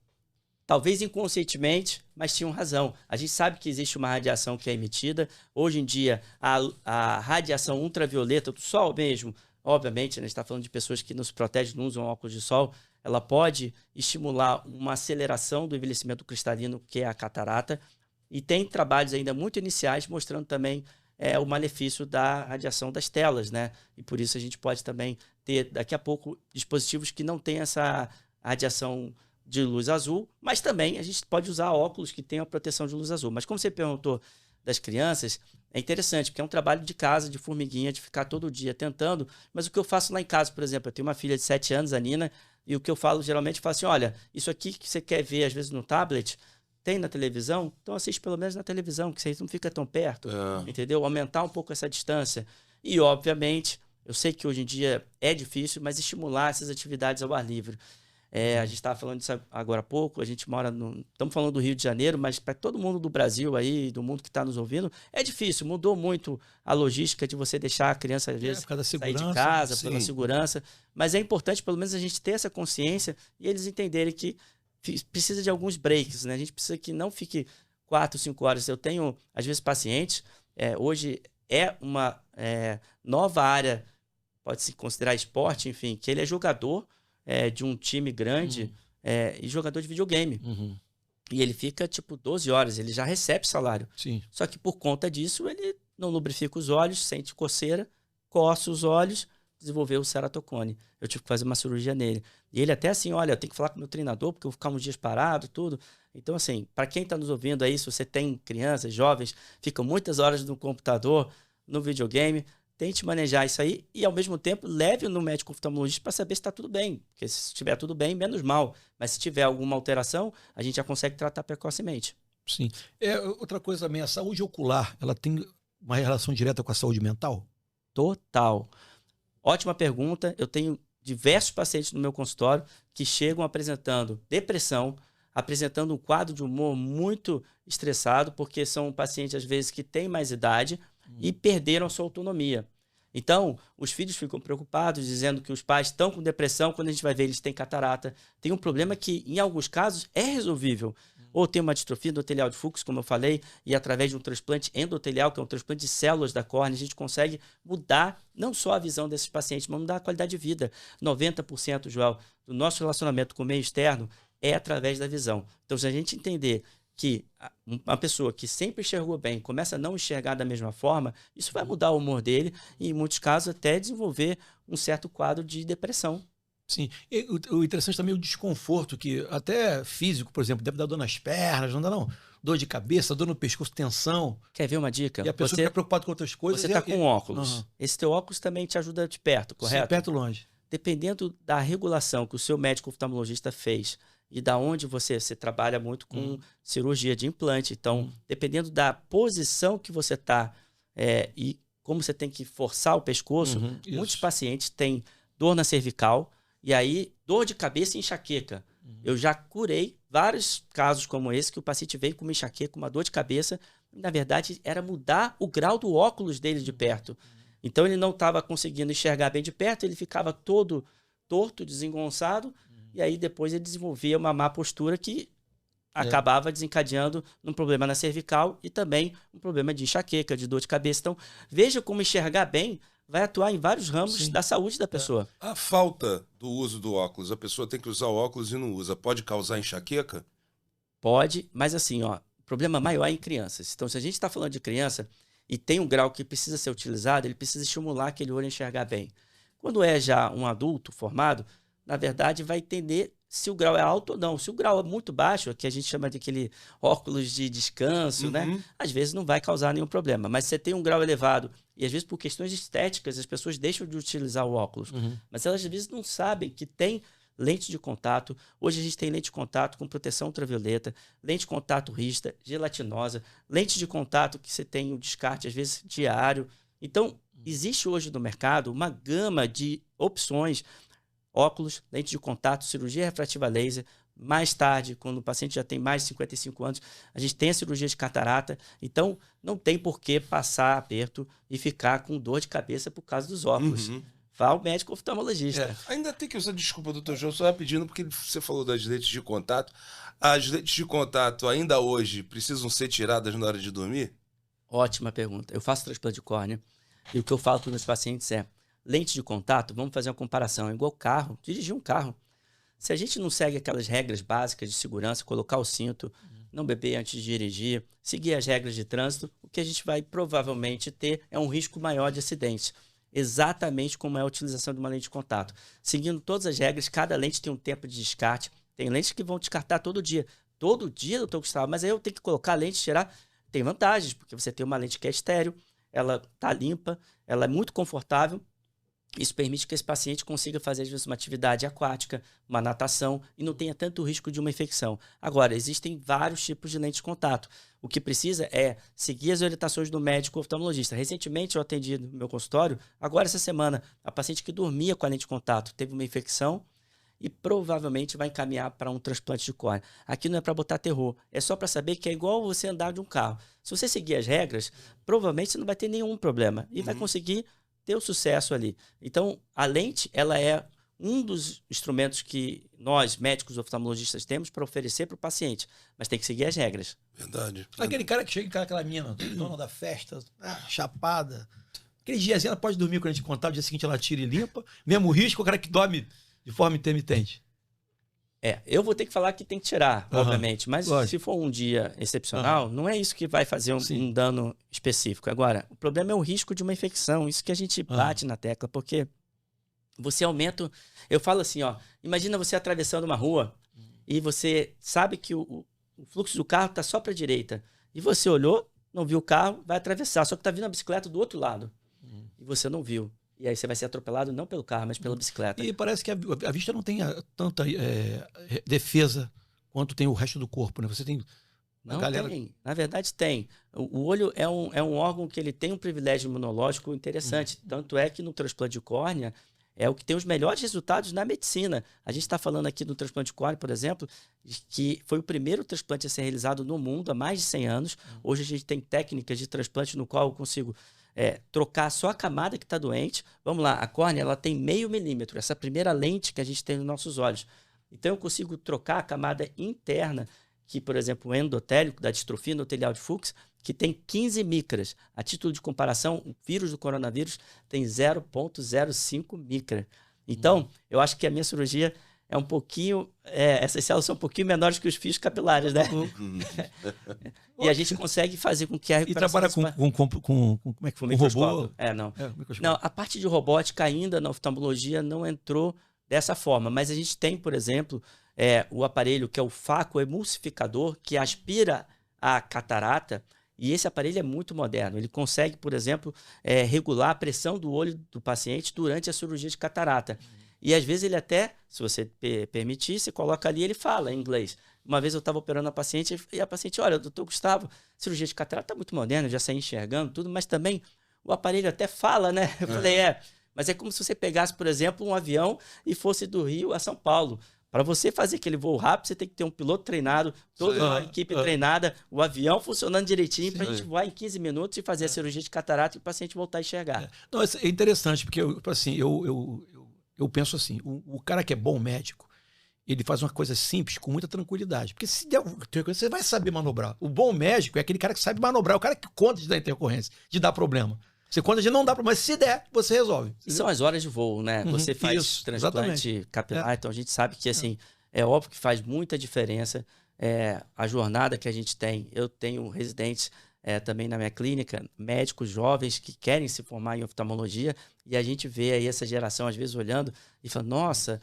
Talvez inconscientemente, mas tinham razão. A gente sabe que existe uma radiação que é emitida. Hoje em dia, a radiação ultravioleta do sol mesmo, obviamente, a gente está falando de pessoas que não se protegem, não usam óculos de sol, ela pode estimular uma aceleração do envelhecimento cristalino, que é a catarata. E tem trabalhos ainda muito iniciais mostrando também o malefício da radiação das telas, né? E por isso a gente pode também ter, daqui a pouco, dispositivos que não têm essa radiação de luz azul, mas também a gente pode usar óculos que tenham a proteção de luz azul. Mas como você perguntou das crianças, é interessante, porque é um trabalho de casa, de formiguinha, de ficar todo dia tentando. Mas o que eu faço lá em casa, por exemplo, eu tenho uma filha de 7 anos, a Nina, e o que eu falo geralmente, eu falo assim, olha, isso aqui que você quer ver às vezes no tablet, tem na televisão, então assiste pelo menos na televisão, que você não fica tão perto, entendeu? Aumentar um pouco essa distância. E, obviamente, eu sei que hoje em dia é difícil, mas estimular essas atividades ao ar livre. A gente estava falando disso agora há pouco, a gente mora estamos falando do Rio de Janeiro, mas para todo mundo do Brasil aí, do mundo que está nos ouvindo, é difícil, mudou muito a logística de você deixar a criança, às vezes, sair de casa, pela segurança, mas é importante pelo menos a gente ter essa consciência e eles entenderem que precisa de alguns breaks, né? A gente precisa que não fique 4, 5 horas. Eu tenho, às vezes, pacientes, hoje é uma nova área, pode-se considerar esporte, enfim, que ele é jogador de um time grande e jogador de videogame. E ele fica, tipo, 12 horas, ele já recebe salário. Sim. Só que por conta disso, ele não lubrifica os olhos, sente coceira, coça os olhos, desenvolveu o ceratocone. Eu tive que fazer uma cirurgia nele. E ele até assim, olha, eu tenho que falar com o meu treinador, porque eu vou ficar uns dias parado, tudo. Então, assim, para quem está nos ouvindo aí, se você tem crianças, jovens, ficam muitas horas no computador, no videogame, tente manejar isso aí e, ao mesmo tempo, leve no médico oftalmologista para saber se está tudo bem. Porque se estiver tudo bem, menos mal. Mas se tiver alguma alteração, a gente já consegue tratar precocemente. Sim. Outra coisa também, a saúde ocular, ela tem uma relação direta com a saúde mental? Total. Ótima pergunta. Eu tenho diversos pacientes no meu consultório que chegam apresentando depressão, apresentando um quadro de humor muito estressado, porque são pacientes, às vezes, que têm mais idade e perderam a sua autonomia. Então, os filhos ficam preocupados, dizendo que os pais estão com depressão, quando a gente vai ver, eles têm catarata. Tem um problema que, em alguns casos, é resolvível. Ou tem uma distrofia endotelial de Fuchs, como eu falei, e através de um transplante endotelial, que é um transplante de células da córnea, a gente consegue mudar não só a visão desses pacientes, mas mudar a qualidade de vida. 90%, Joel, do nosso relacionamento com o meio externo é através da visão. Então, se a gente entender que uma pessoa que sempre enxergou bem começa a não enxergar da mesma forma, isso vai mudar o humor dele e, em muitos casos, até desenvolver um certo quadro de depressão. Sim. E o interessante também é o desconforto, que até físico, por exemplo, deve dar dor nas pernas, não dá não? Dor de cabeça, dor no pescoço, tensão. Quer ver uma dica? E a pessoa fica preocupada com outras coisas. Você está com óculos. Esse teu óculos também te ajuda de perto, correto? Sim, perto e longe. Dependendo da regulação que o seu médico oftalmologista fez e da onde você trabalha muito com cirurgia de implante. Então, dependendo da posição que você está e como você tem que forçar o pescoço, muitos pacientes têm dor na cervical e aí dor de cabeça e enxaqueca. Eu já curei vários casos como esse, que o paciente veio com uma enxaqueca, com uma dor de cabeça. E, na verdade, era mudar o grau do óculos dele de perto. Então, ele não estava conseguindo enxergar bem de perto, ele ficava todo torto, desengonçado, e aí depois ele desenvolvia uma má postura que acabava desencadeando um problema na cervical e também um problema de enxaqueca, de dor de cabeça. Então, veja como enxergar bem vai atuar em vários ramos da saúde da pessoa. A falta do uso do óculos, a pessoa tem que usar o óculos e não usa, pode causar enxaqueca? Pode, mas assim, o problema maior é em crianças. Então, se a gente está falando de criança e tem um grau que precisa ser utilizado, ele precisa estimular aquele olho a enxergar bem. Quando é já um adulto formado, na verdade, vai entender se o grau é alto ou não. Se o grau é muito baixo, que a gente chama de aquele óculos de descanso, né? Às vezes não vai causar nenhum problema. Mas se você tem um grau elevado, e às vezes por questões estéticas, as pessoas deixam de utilizar o óculos. Mas elas às vezes não sabem que tem lente de contato. Hoje a gente tem lente de contato com proteção ultravioleta, lente de contato rígida, gelatinosa, lente de contato que você tem o descarte, às vezes, diário. Então, existe hoje no mercado uma gama de opções: óculos, lente de contato, cirurgia refrativa laser. Mais tarde, quando o paciente já tem mais de 55 anos, a gente tem a cirurgia de catarata. Então, não tem por que passar aperto e ficar com dor de cabeça por causa dos óculos. Vá ao médico oftalmologista. Ainda tem que usar, desculpa, doutor João, só pedindo, porque você falou das lentes de contato. As lentes de contato ainda hoje precisam ser tiradas na hora de dormir? Ótima pergunta. Eu faço transplante de córnea e o que eu falo para os meus pacientes é: lente de contato, vamos fazer uma comparação. É igual carro, dirigir um carro. Se a gente não segue aquelas regras básicas de segurança, colocar o cinto, não beber antes de dirigir, seguir as regras de trânsito, o que a gente vai provavelmente ter é um risco maior de acidentes. Exatamente como é a utilização de uma lente de contato. Seguindo todas as regras, cada lente tem um tempo de descarte, Tem lentes que vão descartar todo dia. Todo dia, doutor Gustavo, mas aí eu tenho que colocar a lente, tirar. Tem vantagens, porque você tem uma lente que é estéreo, ela tá limpa, ela é muito confortável. Isso permite que esse paciente consiga fazer, às vezes, uma atividade aquática, uma natação, e não tenha tanto risco de uma infecção. Agora, existem vários tipos de lente de contato. O que precisa é seguir as orientações do médico oftalmologista. Recentemente, eu atendi no meu consultório, agora essa semana, a paciente que dormia com a lente de contato teve uma infecção e provavelmente vai encaminhar para um transplante de córnea. Aqui não é para botar terror, é só para saber que é igual você andar de um carro. Se você seguir as regras, provavelmente você não vai ter nenhum problema e vai conseguir ter o sucesso ali. Então, a lente, ela é um dos instrumentos que nós, médicos oftalmologistas, temos para oferecer para o paciente, mas tem que seguir as regras. Verdade. Aquele cara que chega em casa, aquela mina, dona da festa, chapada, aquele diazinho ela pode dormir quando a gente contar, o dia seguinte ela tira e limpa, mesmo risco, o cara que dorme de forma intermitente. Eu vou ter que falar que tem que tirar, obviamente, mas se for um dia excepcional, não é isso que vai fazer um dano específico. Agora, o problema é o risco de uma infecção, isso que a gente bate na tecla, porque você aumenta... Eu falo assim, imagina você atravessando uma rua e você sabe que o fluxo do carro está só para a direita, e você olhou, não viu o carro, vai atravessar, só que está vindo a bicicleta do outro lado, e você não viu. E aí você vai ser atropelado não pelo carro, mas pela bicicleta. E parece que a vista não tem tanta defesa quanto tem o resto do corpo, né? Você tem... Não tem. Na verdade, tem. O olho é um órgão que ele tem um privilégio imunológico interessante. Tanto é que no transplante de córnea é o que tem os melhores resultados na medicina. A gente está falando aqui do transplante de córnea, por exemplo, que foi o primeiro transplante a ser realizado no mundo há mais de 100 anos. Hoje a gente tem técnicas de transplante no qual eu consigo trocar só a camada que está doente. Vamos lá, a córnea ela tem 0,5 milímetro, essa primeira lente que a gente tem nos nossos olhos. Então eu consigo trocar a camada interna, que, por exemplo, o endotélico da distrofia endotelial de Fuchs, que tem 15 micras. A título de comparação, o vírus do coronavírus tem 0,05 micra. Então, eu acho que a minha cirurgia é um pouquinho... essas células são um pouquinho menores que os fios capilares, né? E a gente consegue fazer com que a recuperação... E trabalha como é que foi? Com robô? Não. Não, a parte de robótica ainda na oftalmologia não entrou dessa forma. Mas a gente tem, por exemplo, o aparelho que é o facoemulsificador, que aspira a catarata. E esse aparelho é muito moderno. Ele consegue, por exemplo, regular a pressão do olho do paciente durante a cirurgia de catarata. E às vezes ele até, se você permitir, você coloca ali e ele fala em inglês. Uma vez eu estava operando a paciente e a paciente, olha, doutor Gustavo, cirurgia de catarata está muito moderna, eu já saí enxergando tudo, mas também o aparelho até fala, né? Eu falei, mas é como se você pegasse, por exemplo, um avião e fosse do Rio a São Paulo. Para você fazer aquele voo rápido, você tem que ter um piloto treinado, toda uma equipe treinada, o avião funcionando direitinho para a gente voar em 15 minutos e fazer a cirurgia de catarata e o paciente voltar a enxergar. Não, é interessante, porque eu penso assim, o cara que é bom médico, ele faz uma coisa simples com muita tranquilidade. Porque se der você vai saber manobrar. O bom médico é aquele cara que sabe manobrar, o cara que conta de dar intercorrência, de dar problema. Você conta de não dar problema, mas se der, você resolve. E são as horas de voo, né? Você faz transplante capilar, então a gente sabe que assim, é óbvio que faz muita diferença a jornada que a gente tem. Eu tenho residentes também na minha clínica, médicos jovens que querem se formar em oftalmologia, e a gente vê aí essa geração às vezes olhando e falando, nossa,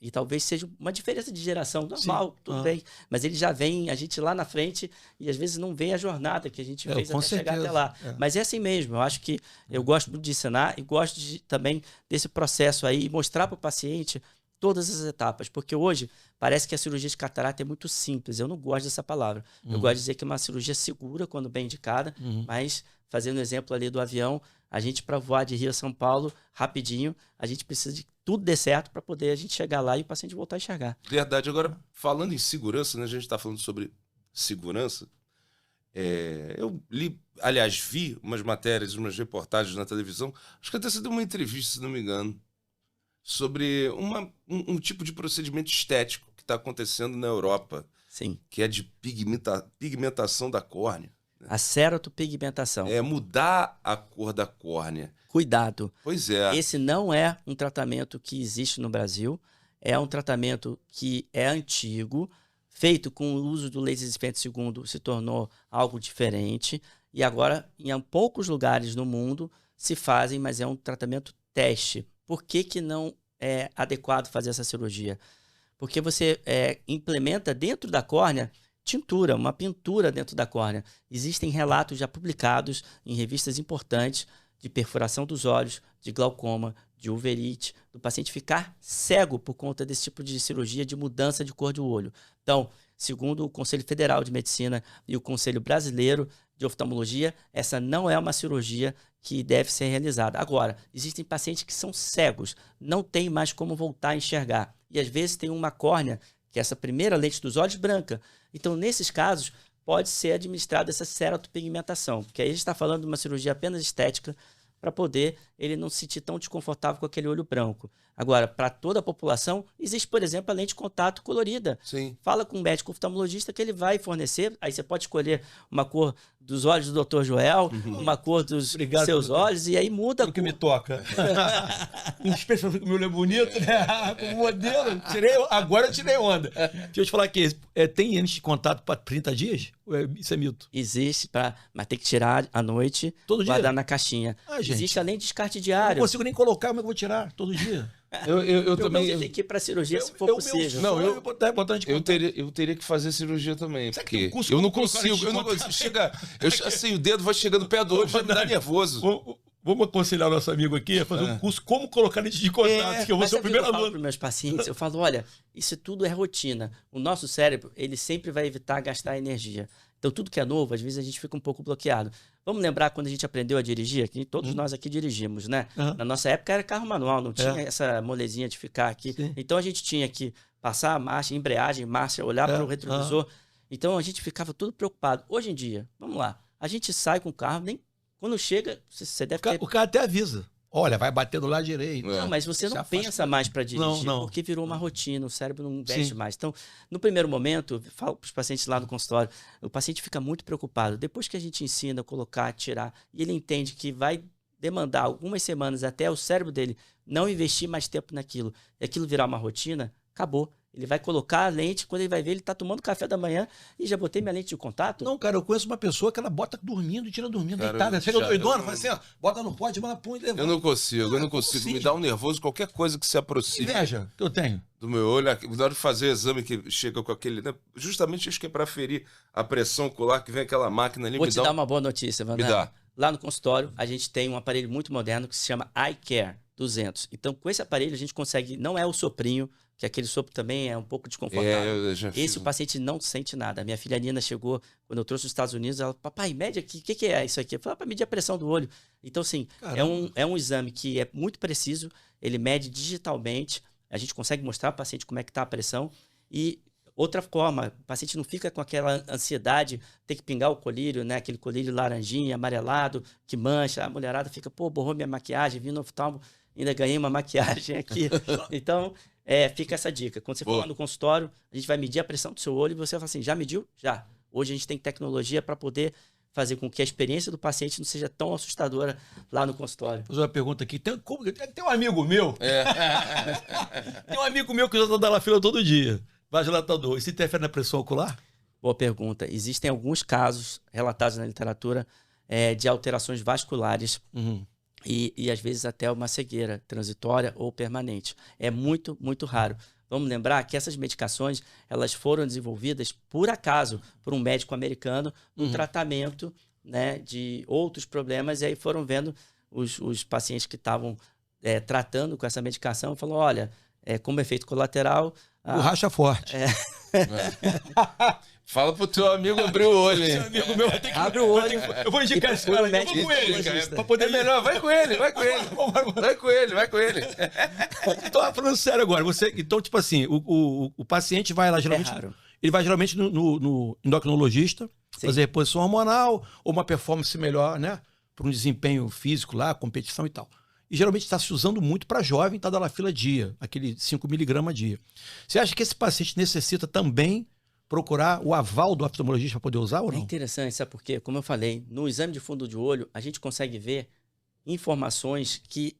e talvez seja uma diferença de geração normal, tudo bem, mas ele já vem, a gente lá na frente, e às vezes não vê a jornada que a gente fez até chegar até lá. Mas é assim mesmo, eu acho que eu gosto muito de ensinar e gosto também desse processo aí, mostrar para o paciente todas as etapas, porque hoje parece que a cirurgia de catarata é muito simples, eu não gosto dessa palavra, eu gosto de dizer que é uma cirurgia segura quando bem indicada, mas fazendo o exemplo ali do avião, a gente para voar de Rio a São Paulo rapidinho, a gente precisa de tudo dê certo para poder a gente chegar lá e o paciente voltar a enxergar. Verdade. Agora, falando em segurança, né, a gente está falando sobre segurança, eu li, aliás, vi umas matérias, umas reportagens na televisão, acho que até você deu uma entrevista, se não me engano, sobre um tipo de procedimento estético que está acontecendo na Europa. Sim. Que é de pigmentação da córnea. Né? A ceratopigmentação. É mudar a cor da córnea. Cuidado. Pois é. Esse não é um tratamento que existe no Brasil. É um tratamento que é antigo, feito com o uso do laser esfente segundo, se tornou algo diferente. E agora, em poucos lugares no mundo, se fazem, mas é um tratamento teste. Por que não é adequado fazer essa cirurgia? Porque você implementa dentro da córnea tintura, uma pintura dentro da córnea. Existem relatos já publicados em revistas importantes de perfuração dos olhos, de glaucoma, de uverite, do paciente ficar cego por conta desse tipo de cirurgia de mudança de cor do olho. Então, segundo o Conselho Federal de Medicina e o Conselho Brasileiro de Oftalmologia, essa não é uma cirurgia que deve ser realizada. Agora, existem pacientes que são cegos, não tem mais como voltar a enxergar. E às vezes tem uma córnea, que é essa primeira lente dos olhos, branca. Então, nesses casos, pode ser administrada essa ceratopigmentação, porque aí a gente está falando de uma cirurgia apenas estética, para poder ele não se sentir tão desconfortável com aquele olho branco. Agora, para toda a população, existe, por exemplo, a lente de contato colorida. Sim. Fala com um médico oftalmologista que ele vai fornecer, aí você pode escolher uma cor dos olhos do Dr. Joel, uma cor dos seus olhos, e aí muda. O que me toca. Especialmente que o meu olho é bonito, né? Como modelo. Agora eu tirei onda. Deixa eu te falar aqui, tem lente de contato para 30 dias? Isso é mito? Existe, mas tem que tirar à noite, todo dia? Guardar na caixinha. Existe além de descarte diário. Eu não consigo nem colocar, mas eu vou tirar todo dia. Eu também. Você tem que ir para cirurgia se for possível. Não, eu teria que fazer cirurgia também. Porque eu não consigo. Assim, o dedo vai chegando perto do olho, já me dá nervoso. Vamos aconselhar o nosso amigo aqui a fazer um curso como colocar lente de contato, que eu vou ser o primeiro aluno. Eu falo para meus pacientes, eu falo, olha, isso tudo é rotina. O nosso cérebro, ele sempre vai evitar gastar energia. Então, tudo que é novo, às vezes a gente fica um pouco bloqueado. Vamos lembrar quando a gente aprendeu a dirigir, que todos nós aqui dirigimos, né? Na nossa época era carro manual, não tinha essa molezinha de ficar aqui. Sim. Então, a gente tinha que passar a marcha, embreagem, marcha, olhar para o retrovisor. Então, a gente ficava tudo preocupado. Hoje em dia, vamos lá, a gente sai com o carro, nem quando chega, você deve ter... O cara até avisa. Olha, vai bater do lado direito. Não, mas você não pensa mais para dirigir, porque virou uma rotina, o cérebro não investe mais. Então, no primeiro momento, eu falo para os pacientes lá no consultório, o paciente fica muito preocupado. Depois que a gente ensina a colocar, tirar, e ele entende que vai demandar algumas semanas até o cérebro dele não investir mais tempo naquilo, e aquilo virar uma rotina, acabou. Ele vai colocar a lente, quando ele vai ver, ele está tomando café da manhã e já botei minha lente de contato. Não, cara, eu conheço uma pessoa que ela bota dormindo e tira dormindo, deitada. Chega doidona, faz assim, ó, bota no pote, manda põe e levanta. Eu não consigo. Me dá um nervoso qualquer coisa que se aproxime. Inveja que eu tenho. Do meu olho, na hora de fazer o exame que chega com aquele... Né, justamente acho que é para ferir a pressão ocular, que vem aquela máquina ali. Vou te dar uma boa notícia, Vanessa. Me dá. Lá no consultório, a gente tem um aparelho muito moderno que se chama iCare 200. Então, com esse aparelho, a gente consegue... Não é o soprinho, que aquele sopro também é um pouco desconfortável. O paciente não sente nada. A minha filha Nina chegou, quando eu trouxe dos Estados Unidos, ela, papai, mede aqui, o que é isso aqui? Eu falei, para medir a pressão do olho. Então, assim, é um exame que é muito preciso, ele mede digitalmente, a gente consegue mostrar para o paciente como é que está a pressão. E outra forma, o paciente não fica com aquela ansiedade, ter que pingar o colírio, né? Aquele colírio laranjinha, amarelado, que mancha, a mulherada fica, borrou minha maquiagem, vim no oftalmo, ainda ganhei uma maquiagem aqui. Então... fica essa dica. Quando você for lá no consultório, a gente vai medir a pressão do seu olho e você vai falar assim, já mediu? Já. Hoje a gente tem tecnologia para poder fazer com que a experiência do paciente não seja tão assustadora lá no consultório. Vou fazer uma pergunta aqui. Tem um amigo meu. Tem um amigo meu que usa da fila todo dia. Vasodilatador. Isso interfere na pressão ocular? Boa pergunta. Existem alguns casos relatados na literatura de alterações vasculares. E às vezes até uma cegueira transitória ou permanente. É muito, muito raro. Vamos lembrar que essas medicações elas foram desenvolvidas, por acaso, por um médico americano no tratamento, né, de outros problemas. E aí foram vendo os pacientes que estavam tratando com essa medicação, falou, olha, como efeito colateral... Borracha forte. Fala pro teu amigo abrir o olho, hein? Seu amigo meu vai ter que... Abre o olho. Eu vou indicar esse cara, eu vou com ele. Pra poder... É melhor, vai com ele. Vai com ele. Então, falando sério agora, então, tipo assim, o paciente vai lá, geralmente... Ele vai geralmente no endocrinologista, fazer reposição hormonal, ou uma performance melhor, né? Para um desempenho físico lá, competição e tal. E geralmente está se usando muito para jovem, tá da fila dia, aquele 5 mg dia. Você acha que esse paciente necessita também procurar o aval do oftalmologista para poder usar ou não? É interessante, sabe por quê? Como eu falei, no exame de fundo de olho, a gente consegue ver informações que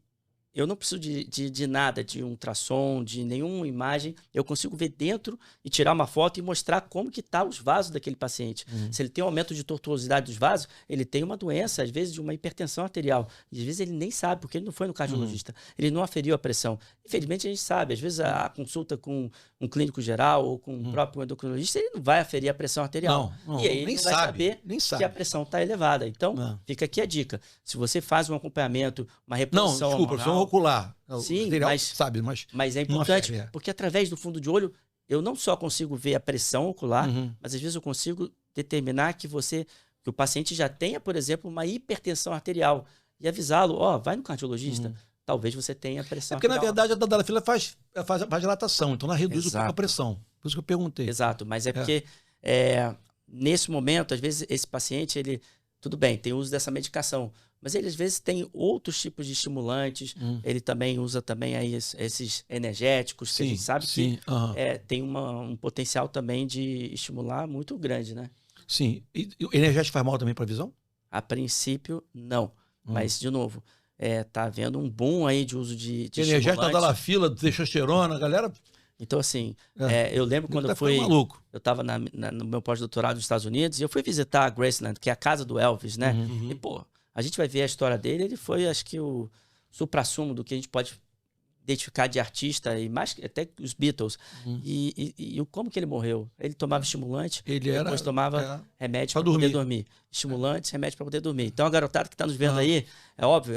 eu não preciso de nada, de ultrassom, de nenhuma imagem. Eu consigo ver dentro e tirar uma foto e mostrar como que tá os vasos daquele paciente. Se ele tem um aumento de tortuosidade dos vasos, ele tem uma doença, às vezes de uma hipertensão arterial. E às vezes ele nem sabe, porque ele não foi no cardiologista. Ele não aferiu a pressão. Infelizmente a gente sabe, às vezes a consulta com um clínico geral ou com o próprio endocrinologista, ele não vai aferir a pressão arterial. Não, e aí ele nem não vai sabe, saber que a pressão está elevada. Então, fica aqui a dica. Se você faz um acompanhamento, uma reposição desculpa, hormonal, ocular. sim, mas é importante, porque através do fundo de olho, eu não só consigo ver a pressão ocular, mas às vezes eu consigo determinar que o paciente já tenha, por exemplo, uma hipertensão arterial e avisá-lo, vai no cardiologista. Talvez você tenha pressão porque, arterial. na verdade, a Tadalafila faz dilatação, então ela reduz a pressão. Por isso que eu perguntei. Exato, mas porque nesse momento, às vezes, esse paciente, ele, tudo bem, tem uso dessa medicação, mas ele às vezes tem outros tipos de estimulantes, ele também usa também aí esses energéticos, que a gente sabe que tem um potencial também de estimular muito grande, né? Sim. E o energético faz mal também para a visão? A princípio, não. Mas, de novo, tá havendo um boom aí de uso de energético, Tadalafila, testosterona, galera... Então, assim, eu lembro quando eu estava no meu pós-doutorado nos Estados Unidos e eu fui visitar a Graceland, que é a casa do Elvis, né? E, pô, a gente vai ver a história dele, ele foi, acho que, o suprassumo do que a gente pode identificar de artista, e mais até os Beatles. E como que ele morreu? Ele tomava estimulante, depois tomava remédio para poder dormir. Estimulantes, remédio para poder dormir. Então, a garotada que está nos vendo aí, é óbvio,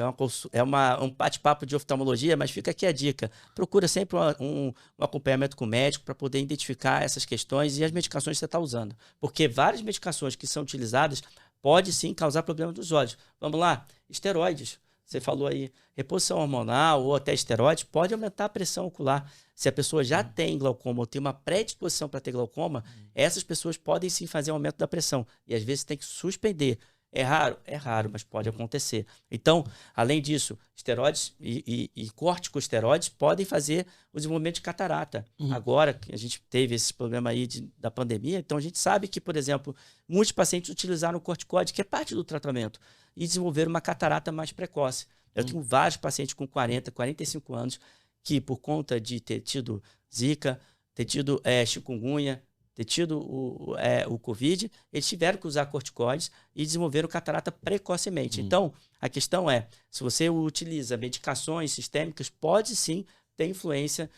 é um bate-papo de oftalmologia, mas fica aqui a dica. Procura sempre um acompanhamento com o médico para poder identificar essas questões e as medicações que você está usando. Porque várias medicações que são utilizadas podem sim causar problema dos olhos. Vamos lá, esteroides. Você falou aí, reposição hormonal ou até esteroides pode aumentar a pressão ocular. Se a pessoa já tem glaucoma ou tem uma predisposição para ter glaucoma, essas pessoas podem sim fazer um aumento da pressão. E às vezes tem que suspender. É raro, mas pode acontecer. Então, além disso, esteroides e corticosteroides podem fazer o desenvolvimento de catarata. Agora que a gente teve esse problema aí da pandemia, então a gente sabe que, por exemplo, muitos pacientes utilizaram o corticoide, que é parte do tratamento, e desenvolveram uma catarata mais precoce. Eu tenho vários pacientes com 40, 45 anos que, por conta de ter tido zika, ter tido chikungunya, ter tido o Covid, eles tiveram que usar corticoides e desenvolveram catarata precocemente. Então, a questão é, se você utiliza medicações sistêmicas, pode sim ter influência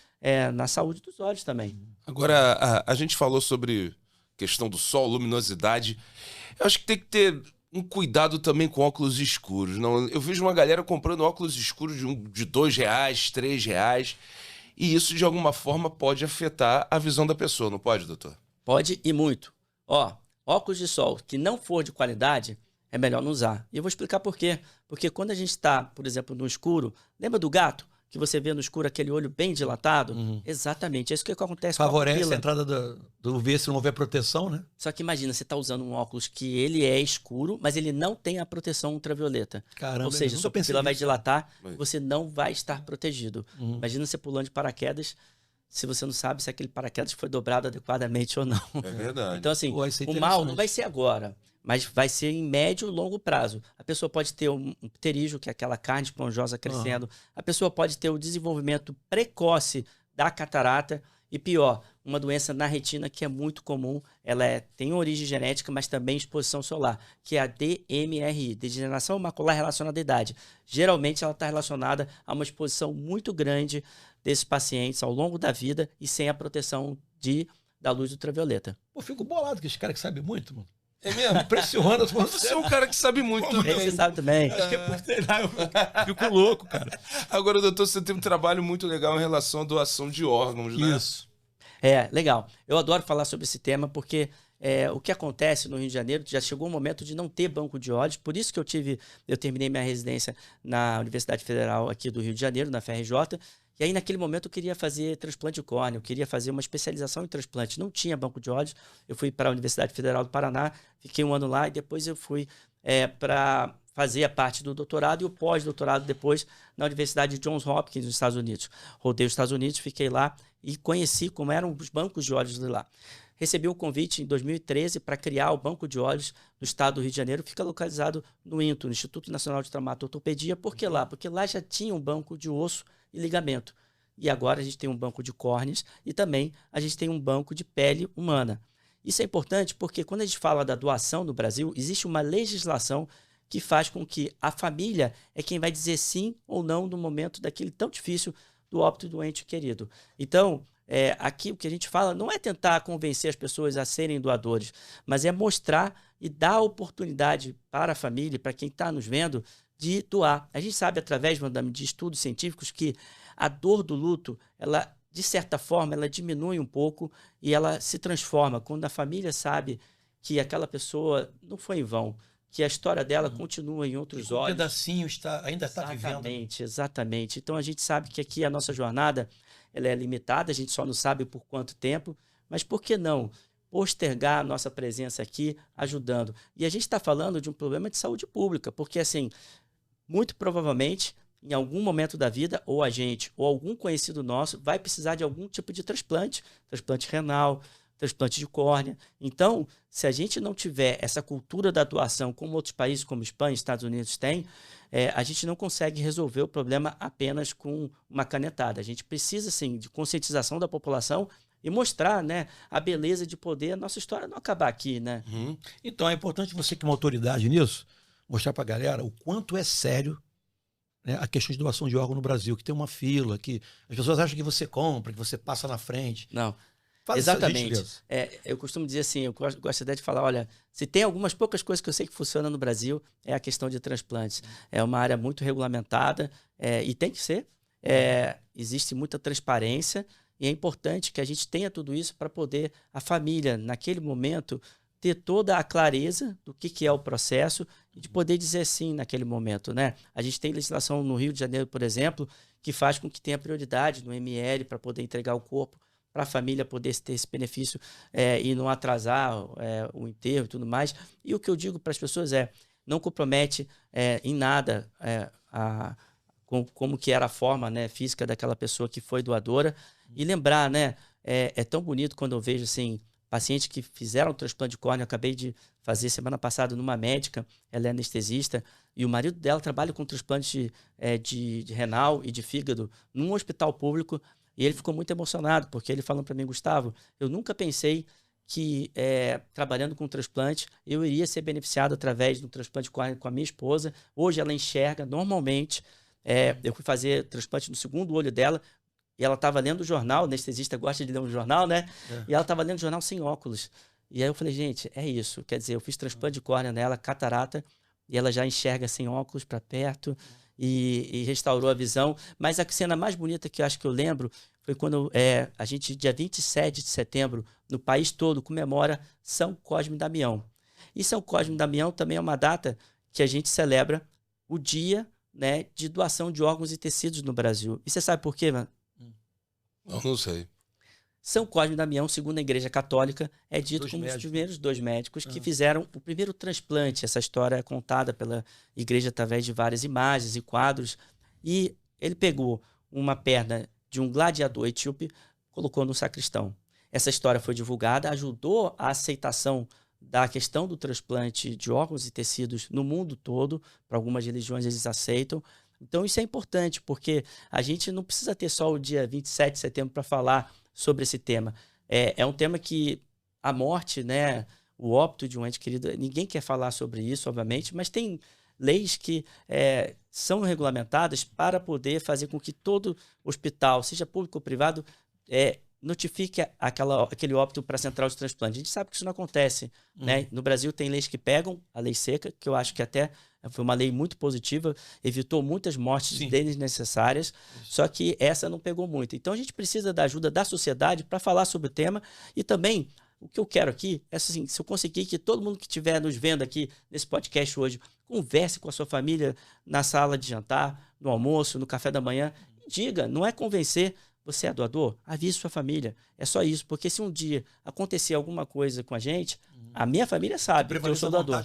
na saúde dos olhos também. Agora, a gente falou sobre questão do sol, luminosidade. Eu acho que tem que ter um cuidado também com óculos escuros. Não, eu vejo uma galera comprando óculos escuros de R$2, R$3, e isso, de alguma forma, pode afetar a visão da pessoa, não pode, doutor? Pode e muito. Óculos de sol que não for de qualidade, é melhor não usar. E eu vou explicar por quê. Porque quando a gente está, por exemplo, no escuro, lembra do gato? Que você vê no escuro aquele olho bem dilatado? Exatamente, é isso que acontece favorece com a entrada do UV se não houver proteção, né? Só que imagina, você está usando um óculos que ele é escuro, mas ele não tem a proteção ultravioleta. Caramba, ou seja, sua pupila vai dilatar, você não vai estar protegido. Imagina você pulando de paraquedas, se você não sabe se aquele paraquedas foi dobrado adequadamente ou não. É verdade. Então, assim, o mal não vai ser agora, mas vai ser em médio e longo prazo. A pessoa pode ter um pterígio, que é aquela carne esponjosa crescendo. A pessoa pode ter o desenvolvimento precoce da catarata. E pior, uma doença na retina que é muito comum. Ela tem origem genética, mas também exposição solar, que é a DMRI, degeneração macular relacionada à idade. Geralmente ela está relacionada a uma exposição muito grande desses pacientes ao longo da vida e sem a proteção da luz ultravioleta. Pô, fico bolado com esse cara que sabe muito, mano. É mesmo? Impressiona. Você é um cara que sabe muito também. Você sabe também. Acho que é por sei lá, eu fico louco, cara. Agora, doutor, você tem um trabalho muito legal em relação à doação de órgãos, né? Isso. Legal. Eu adoro falar sobre esse tema porque o que acontece no Rio de Janeiro, já chegou o momento de não ter banco de olhos, por isso que eu terminei minha residência na Universidade Federal aqui do Rio de Janeiro, na FRJ, e aí naquele momento eu queria fazer transplante de córnea, eu queria fazer uma especialização em transplante, não tinha banco de olhos, eu fui para a Universidade Federal do Paraná, fiquei um ano lá e depois eu fui para fazer a parte do doutorado e o pós-doutorado depois na Universidade de Johns Hopkins, nos Estados Unidos. Rodei os Estados Unidos, fiquei lá e conheci como eram os bancos de olhos de lá. recebi um convite em 2013 para criar o Banco de Olhos do Estado do Rio de Janeiro. Fica localizado no INTO, no Instituto Nacional de Traumato-Ortopedia. Por que lá? Porque lá já tinha um banco de osso e ligamento. E agora a gente tem um banco de córneas e também a gente tem um banco de pele humana. Isso é importante porque quando a gente fala da doação no Brasil, existe uma legislação que faz com que a família é quem vai dizer sim ou não no momento daquele tão difícil do óbito do ente querido. Então, aqui o que a gente fala não é tentar convencer as pessoas a serem doadores, mas é mostrar e dar oportunidade para a família, para quem está nos vendo, de doar. A gente sabe, através de estudos científicos, que a dor do luto, ela, de certa forma, ela diminui um pouco e ela se transforma. Quando a família sabe que aquela pessoa não foi em vão, que a história dela continua em outros olhos. Um pedacinho ainda está vivendo. Exatamente, exatamente. Então a gente sabe que aqui a nossa jornada ela é limitada, a gente só não sabe por quanto tempo, mas por que não postergar a nossa presença aqui ajudando? E a gente está falando de um problema de saúde pública, porque assim, muito provavelmente, em algum momento da vida, ou a gente, ou algum conhecido nosso, vai precisar de algum tipo de transplante renal, transplante de córnea. Então, se a gente não tiver essa cultura da doação, como outros países como Espanha e Estados Unidos têm, a gente não consegue resolver o problema apenas com uma canetada. A gente precisa, sim, de conscientização da população e mostrar, né, a beleza de poder a nossa história não acabar aqui, né? Então, é importante você, que é uma autoridade nisso, mostrar para a galera o quanto é sério, né, a questão de doação de órgão no Brasil, que tem uma fila, que as pessoas acham que você compra, que você passa na frente. Não. Faz exatamente. Eu costumo dizer assim, eu gosto até de falar, olha, se tem algumas poucas coisas que eu sei que funcionam no Brasil, é a questão de transplantes. É uma área muito regulamentada e tem que ser. Existe muita transparência e é importante que a gente tenha tudo isso para poder a família, naquele momento, ter toda a clareza do que é o processo e de poder dizer sim naquele momento, né? A gente tem legislação no Rio de Janeiro, por exemplo, que faz com que tenha prioridade no ML para poder entregar o corpo, para a família poder ter esse benefício e não atrasar o enterro e tudo mais. E o que eu digo para as pessoas não compromete em nada como que era a forma, né, física daquela pessoa que foi doadora. E lembrar, né, é tão bonito quando eu vejo assim, pacientes que fizeram transplante de córnea. Eu acabei de fazer semana passada numa médica, ela é anestesista, e o marido dela trabalha com transplante de renal e de fígado num hospital público. E ele ficou muito emocionado, porque ele falando para mim, Gustavo, eu nunca pensei que trabalhando com transplante, eu iria ser beneficiado através do transplante de córnea com a minha esposa. Hoje ela enxerga normalmente. Eu fui fazer transplante no segundo olho dela, e ela estava lendo o jornal, o anestesista gosta de ler um jornal, né? E ela estava lendo o jornal sem óculos. E aí eu falei, gente, é isso. Quer dizer, eu fiz transplante de córnea nela, catarata, e ela já enxerga sem óculos para perto. E restaurou a visão. Mas a cena mais bonita que eu acho que eu lembro foi quando a gente, dia 27 de setembro, no país todo, comemora São Cosme e Damião. E São Cosme e Damião também é uma data que a gente celebra o dia, né, de doação de órgãos e tecidos no Brasil. E você sabe por quê, mano? Não sei. São Cosme e Damião, segundo a Igreja Católica, é dito como os primeiros dois médicos que fizeram o primeiro transplante. Essa história é contada pela Igreja através de várias imagens e quadros. E ele pegou uma perna de um gladiador etíope, colocou no sacristão. Essa história foi divulgada, ajudou a aceitação da questão do transplante de órgãos e tecidos no mundo todo. Para algumas religiões eles aceitam. Então isso é importante, porque a gente não precisa ter só o dia 27 de setembro para falar sobre esse tema. É um tema que a morte, né, o óbito de um ente querido, ninguém quer falar sobre isso, obviamente, mas tem leis que são regulamentadas para poder fazer com que todo hospital, seja público ou privado, notifique aquele óbito para a central de transplante. A gente sabe que isso não acontece. Né? No Brasil tem leis que pegam, a lei seca, que eu acho que até foi uma lei muito positiva, evitou muitas mortes desnecessárias, só que essa não pegou muito. Então a gente precisa da ajuda da sociedade para falar sobre o tema. E também, o que eu quero aqui é assim, se eu conseguir que todo mundo que estiver nos vendo aqui nesse podcast hoje, converse com a sua família na sala de jantar, no almoço, no café da manhã, diga, não é convencer. Você é doador? Avise sua família. É só isso, porque se um dia acontecer alguma coisa com a gente, a minha família sabe que eu sou doador.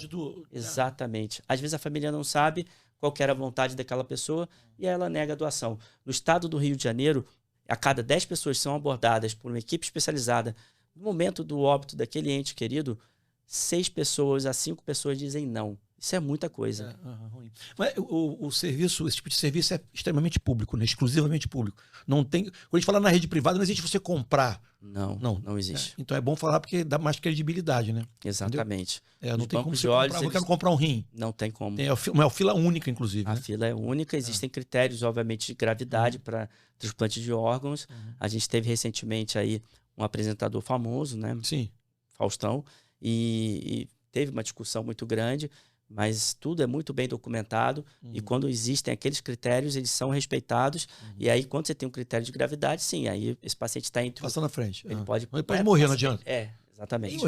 Exatamente. Às vezes a família não sabe qual que era a vontade daquela pessoa e ela nega a doação. No estado do Rio de Janeiro, a cada 10 pessoas são abordadas por uma equipe especializada No momento do óbito daquele ente querido, 6 pessoas a 5 pessoas dizem não. Isso é muita coisa. Ruim. Mas o serviço, esse tipo de serviço é extremamente público, né? Exclusivamente público. Não tem, quando a gente fala na rede privada, não existe você comprar. Não existe. Então é bom falar porque dá mais credibilidade, né? Exatamente. Não tem como você comprar. Eu quero comprar um rim. Não tem como. É uma fila única, inclusive. A fila é única. Existem critérios, obviamente, de gravidade para transplante de órgãos. A gente teve recentemente aí um apresentador famoso, né? Sim. Faustão. E teve uma discussão muito grande. Mas tudo é muito bem documentado e quando existem aqueles critérios, eles são respeitados. E aí, quando você tem um critério de gravidade, sim, aí esse paciente está entre... Passa na frente. Ele pode morrer, não adianta. Exatamente.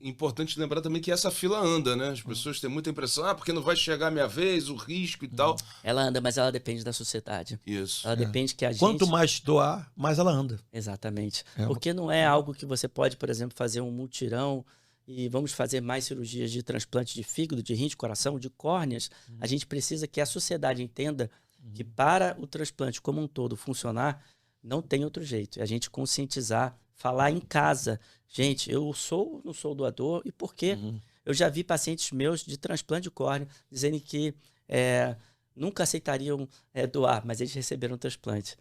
Importante lembrar também que essa fila anda, né? As pessoas têm muita impressão, porque não vai chegar a minha vez, o risco e tal. Ela anda, mas ela depende da sociedade. Isso. Ela depende que a gente... Quanto mais doar, mais ela anda. Exatamente. Porque não é algo que você pode, por exemplo, fazer um mutirão e vamos fazer mais cirurgias de transplante de fígado, de rim, de coração, de córneas. A gente precisa que a sociedade entenda que para o transplante como um todo funcionar, não tem outro jeito. É a gente conscientizar, falar em casa. Gente, eu não sou doador, e por quê? Eu já vi pacientes meus de transplante de córnea dizendo que nunca aceitariam doar, mas eles receberam transplante.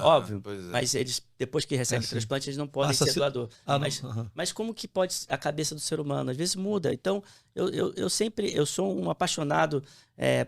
Óbvio, mas eles, depois que recebem transplante, eles não podem ser doador. Mas como que pode a cabeça do ser humano? Às vezes muda. Então, eu sou um apaixonado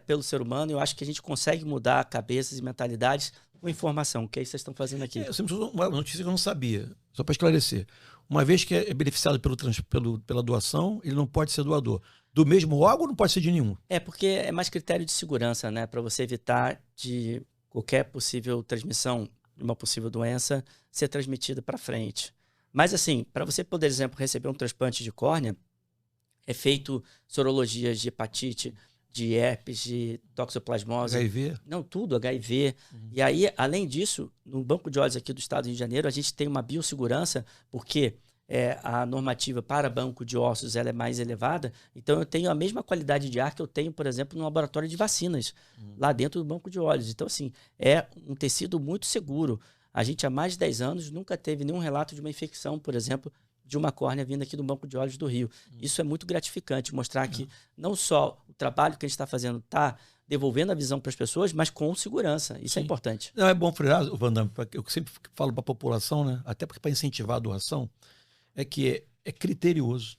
pelo ser humano, eu acho que a gente consegue mudar cabeças e mentalidades com informação, que é isso que vocês estão fazendo aqui. Eu sempre uma notícia que eu não sabia, só para esclarecer. Uma vez que é beneficiado pela doação, ele não pode ser doador. Do mesmo órgão ou não pode ser de nenhum? Porque é mais critério de segurança, né? Para você evitar de qualquer possível transmissão de uma possível doença ser transmitida para frente. Mas assim, para você, por exemplo, receber um transplante de córnea, é feito sorologias de hepatite, de herpes, de toxoplasmose. HIV? Não, tudo, HIV. E aí, além disso, no Banco de Olhos aqui do Estado do Rio de Janeiro, a gente tem uma biossegurança, porque a normativa para banco de ossos ela é mais elevada, então eu tenho a mesma qualidade de ar que eu tenho, por exemplo, no laboratório de vacinas, lá dentro do banco de olhos. Então, assim, é um tecido muito seguro. A gente, há mais de 10 anos, nunca teve nenhum relato de uma infecção, por exemplo, de uma córnea vindo aqui do Banco de Olhos do Rio. Isso é muito gratificante, mostrar que não só o trabalho que a gente está fazendo está devolvendo a visão para as pessoas, mas com segurança. Isso é importante. Não, é bom frisar, Vandam, eu sempre falo para a população, né? Até porque para incentivar a doação, é que é criterioso,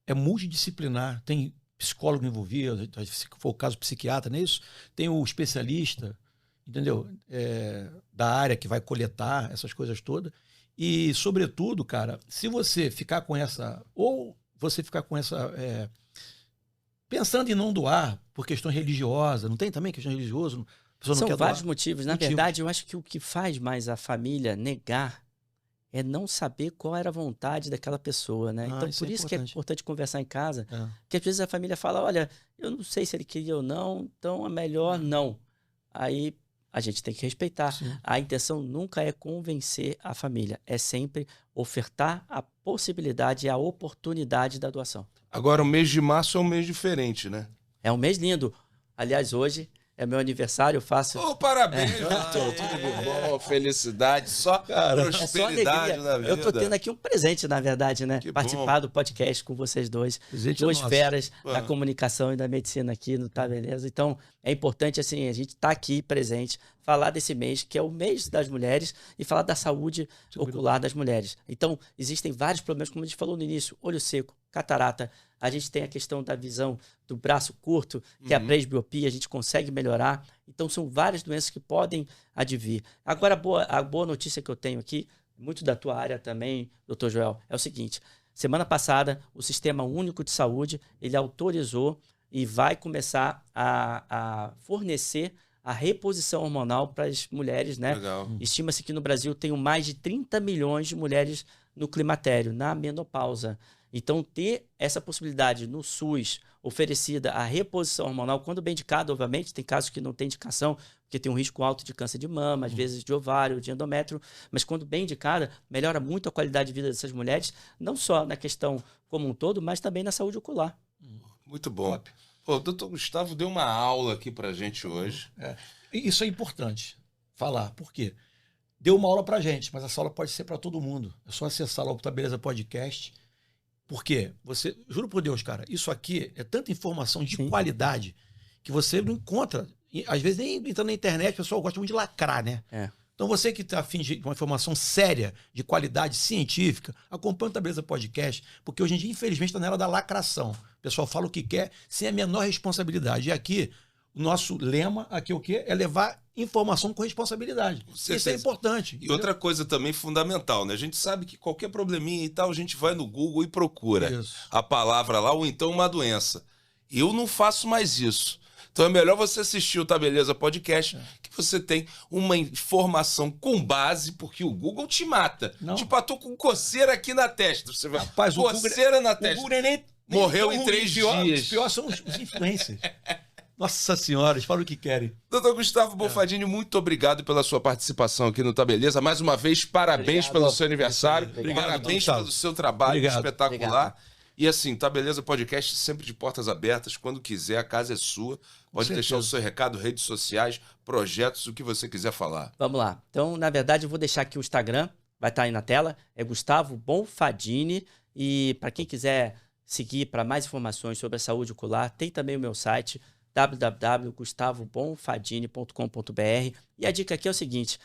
é multidisciplinar, tem psicólogo envolvido, se for o caso psiquiatra, não é isso? Tem o especialista, entendeu? Da área que vai coletar essas coisas todas. E, sobretudo, cara, se você ficar com essa... Ou você ficar com essa... pensando em não doar por questão religiosa, não tem também questão religiosa? São vários motivos. Na verdade, eu acho que o que faz mais a família negar é não saber qual era a vontade daquela pessoa, né? Então, por isso que é importante conversar em casa. Porque às vezes a família fala, olha, eu não sei se ele queria ou não, então é melhor não. Aí a gente tem que respeitar. A intenção nunca é convencer a família, é sempre ofertar a possibilidade e a oportunidade da doação. Agora, o mês de março é um mês diferente, né? É um mês lindo. Aliás, hoje é meu aniversário, eu faço... Parabéns, Vitor. Tudo de bom, felicidade, só prosperidade na vida. Eu tô tendo aqui um presente, na verdade, né? Que participar bom. do podcast com vocês dois. Presente Duas nosso. feras da comunicação e da medicina aqui no Tá Beleza. Então, é importante, assim, a gente tá aqui presente, falar desse mês, que é o mês das mulheres, e falar da saúde ocular das mulheres. Então, existem vários problemas, como a gente falou no início, olho seco, catarata, a gente tem a questão da visão do braço curto, que é a presbiopia, a gente consegue melhorar. Então, são várias doenças que podem advir. Agora, a boa notícia que eu tenho aqui, muito da tua área também, doutor Joel, é o seguinte. Semana passada, o Sistema Único de Saúde, ele autorizou e vai começar a fornecer a reposição hormonal para as mulheres, né? Legal. Estima-se que no Brasil tem mais de 30 milhões de mulheres no climatério, na menopausa. Então, ter essa possibilidade no SUS oferecida a reposição hormonal, quando bem indicada, obviamente, tem casos que não tem indicação, porque tem um risco alto de câncer de mama, às vezes de ovário, de endométrio, mas quando bem indicada, melhora muito a qualidade de vida dessas mulheres, não só na questão como um todo, mas também na saúde ocular. Muito bom. Pô, o doutor Gustavo deu uma aula aqui pra gente hoje. Isso é importante falar. Por quê? deu uma aula pra gente, mas essa aula pode ser para todo mundo. É só acessar lá o Tá Beleza Podcast. Por quê? Você, juro por Deus, cara, isso aqui é tanta informação de qualidade que você não encontra. E, às vezes, nem entrando na internet, o pessoal gosta muito de lacrar, né? Então, você que está afim de uma informação séria, de qualidade científica, acompanha o Tá Beleza Podcast, porque hoje em dia, infelizmente, está na era da lacração. O pessoal fala o que quer, sem a menor responsabilidade. E aqui, o nosso lema, aqui o quê? É levar informação com responsabilidade. Isso é importante. E outra coisa também fundamental, né? A gente sabe que qualquer probleminha e tal, a gente vai no Google e procura a palavra lá, ou então uma doença. Eu não faço mais isso. Então é melhor você assistir o Tá Beleza Podcast, que você tem uma informação com base, porque o Google te mata. Tipo, tô com coceira aqui na testa. Você vai, rapaz, coceira na testa. O Google nem morreu em 3 dias. Os piores são os influencers. Nossa senhora, eles falam o que querem. Doutor Gustavo Bonfadini, muito obrigado pela sua participação aqui no Tá Beleza. Mais uma vez, parabéns pelo seu aniversário. Parabéns pelo seu trabalho espetacular. E assim, Tá Beleza Podcast sempre de portas abertas. Quando quiser, a casa é sua. Pode deixar o seu recado, redes sociais, projetos, o que você quiser falar. Vamos lá. Então, na verdade, eu vou deixar aqui o Instagram. Vai estar aí na tela. É Gustavo Bonfadini. E para quem quiser seguir para mais informações sobre a saúde ocular, tem também o meu site, www.gustavobonfadini.com.br. E a dica aqui é o seguinte,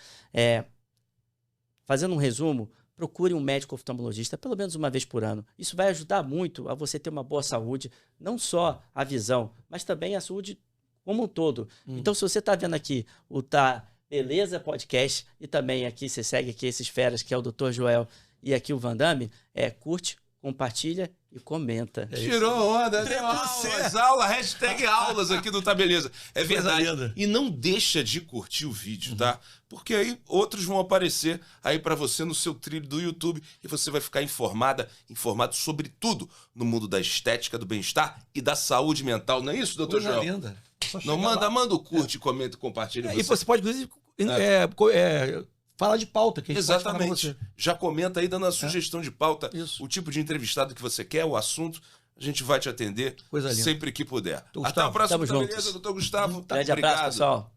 fazendo um resumo, procure um médico oftalmologista pelo menos uma vez por ano. Isso vai ajudar muito a você ter uma boa saúde, não só a visão, mas também a saúde como um todo. Então, se você está vendo aqui o Tá Beleza Podcast e também aqui você segue aqui esses feras, que é o Dr. Joel e aqui o Van Damme, curte, compartilha e comenta. Tirou onda, deu aulas, hashtag aulas aqui do Tá Beleza. É verdade. E não deixa de curtir o vídeo, tá? Porque aí outros vão aparecer aí pra você no seu trilho do YouTube e você vai ficar informado sobre tudo no mundo da estética, do bem-estar e da saúde mental. Não é isso, doutor Joel? Não, manda o curte, comenta e compartilha. E você pode, inclusive, falar de pauta. Que a gente exatamente. Pode falar com você. Já comenta aí, dando a sugestão de pauta, o tipo de entrevistado que você quer, o assunto. A gente vai te atender sempre que puder. Até a próxima, tá beleza, doutor Gustavo? Grande abraço, pessoal.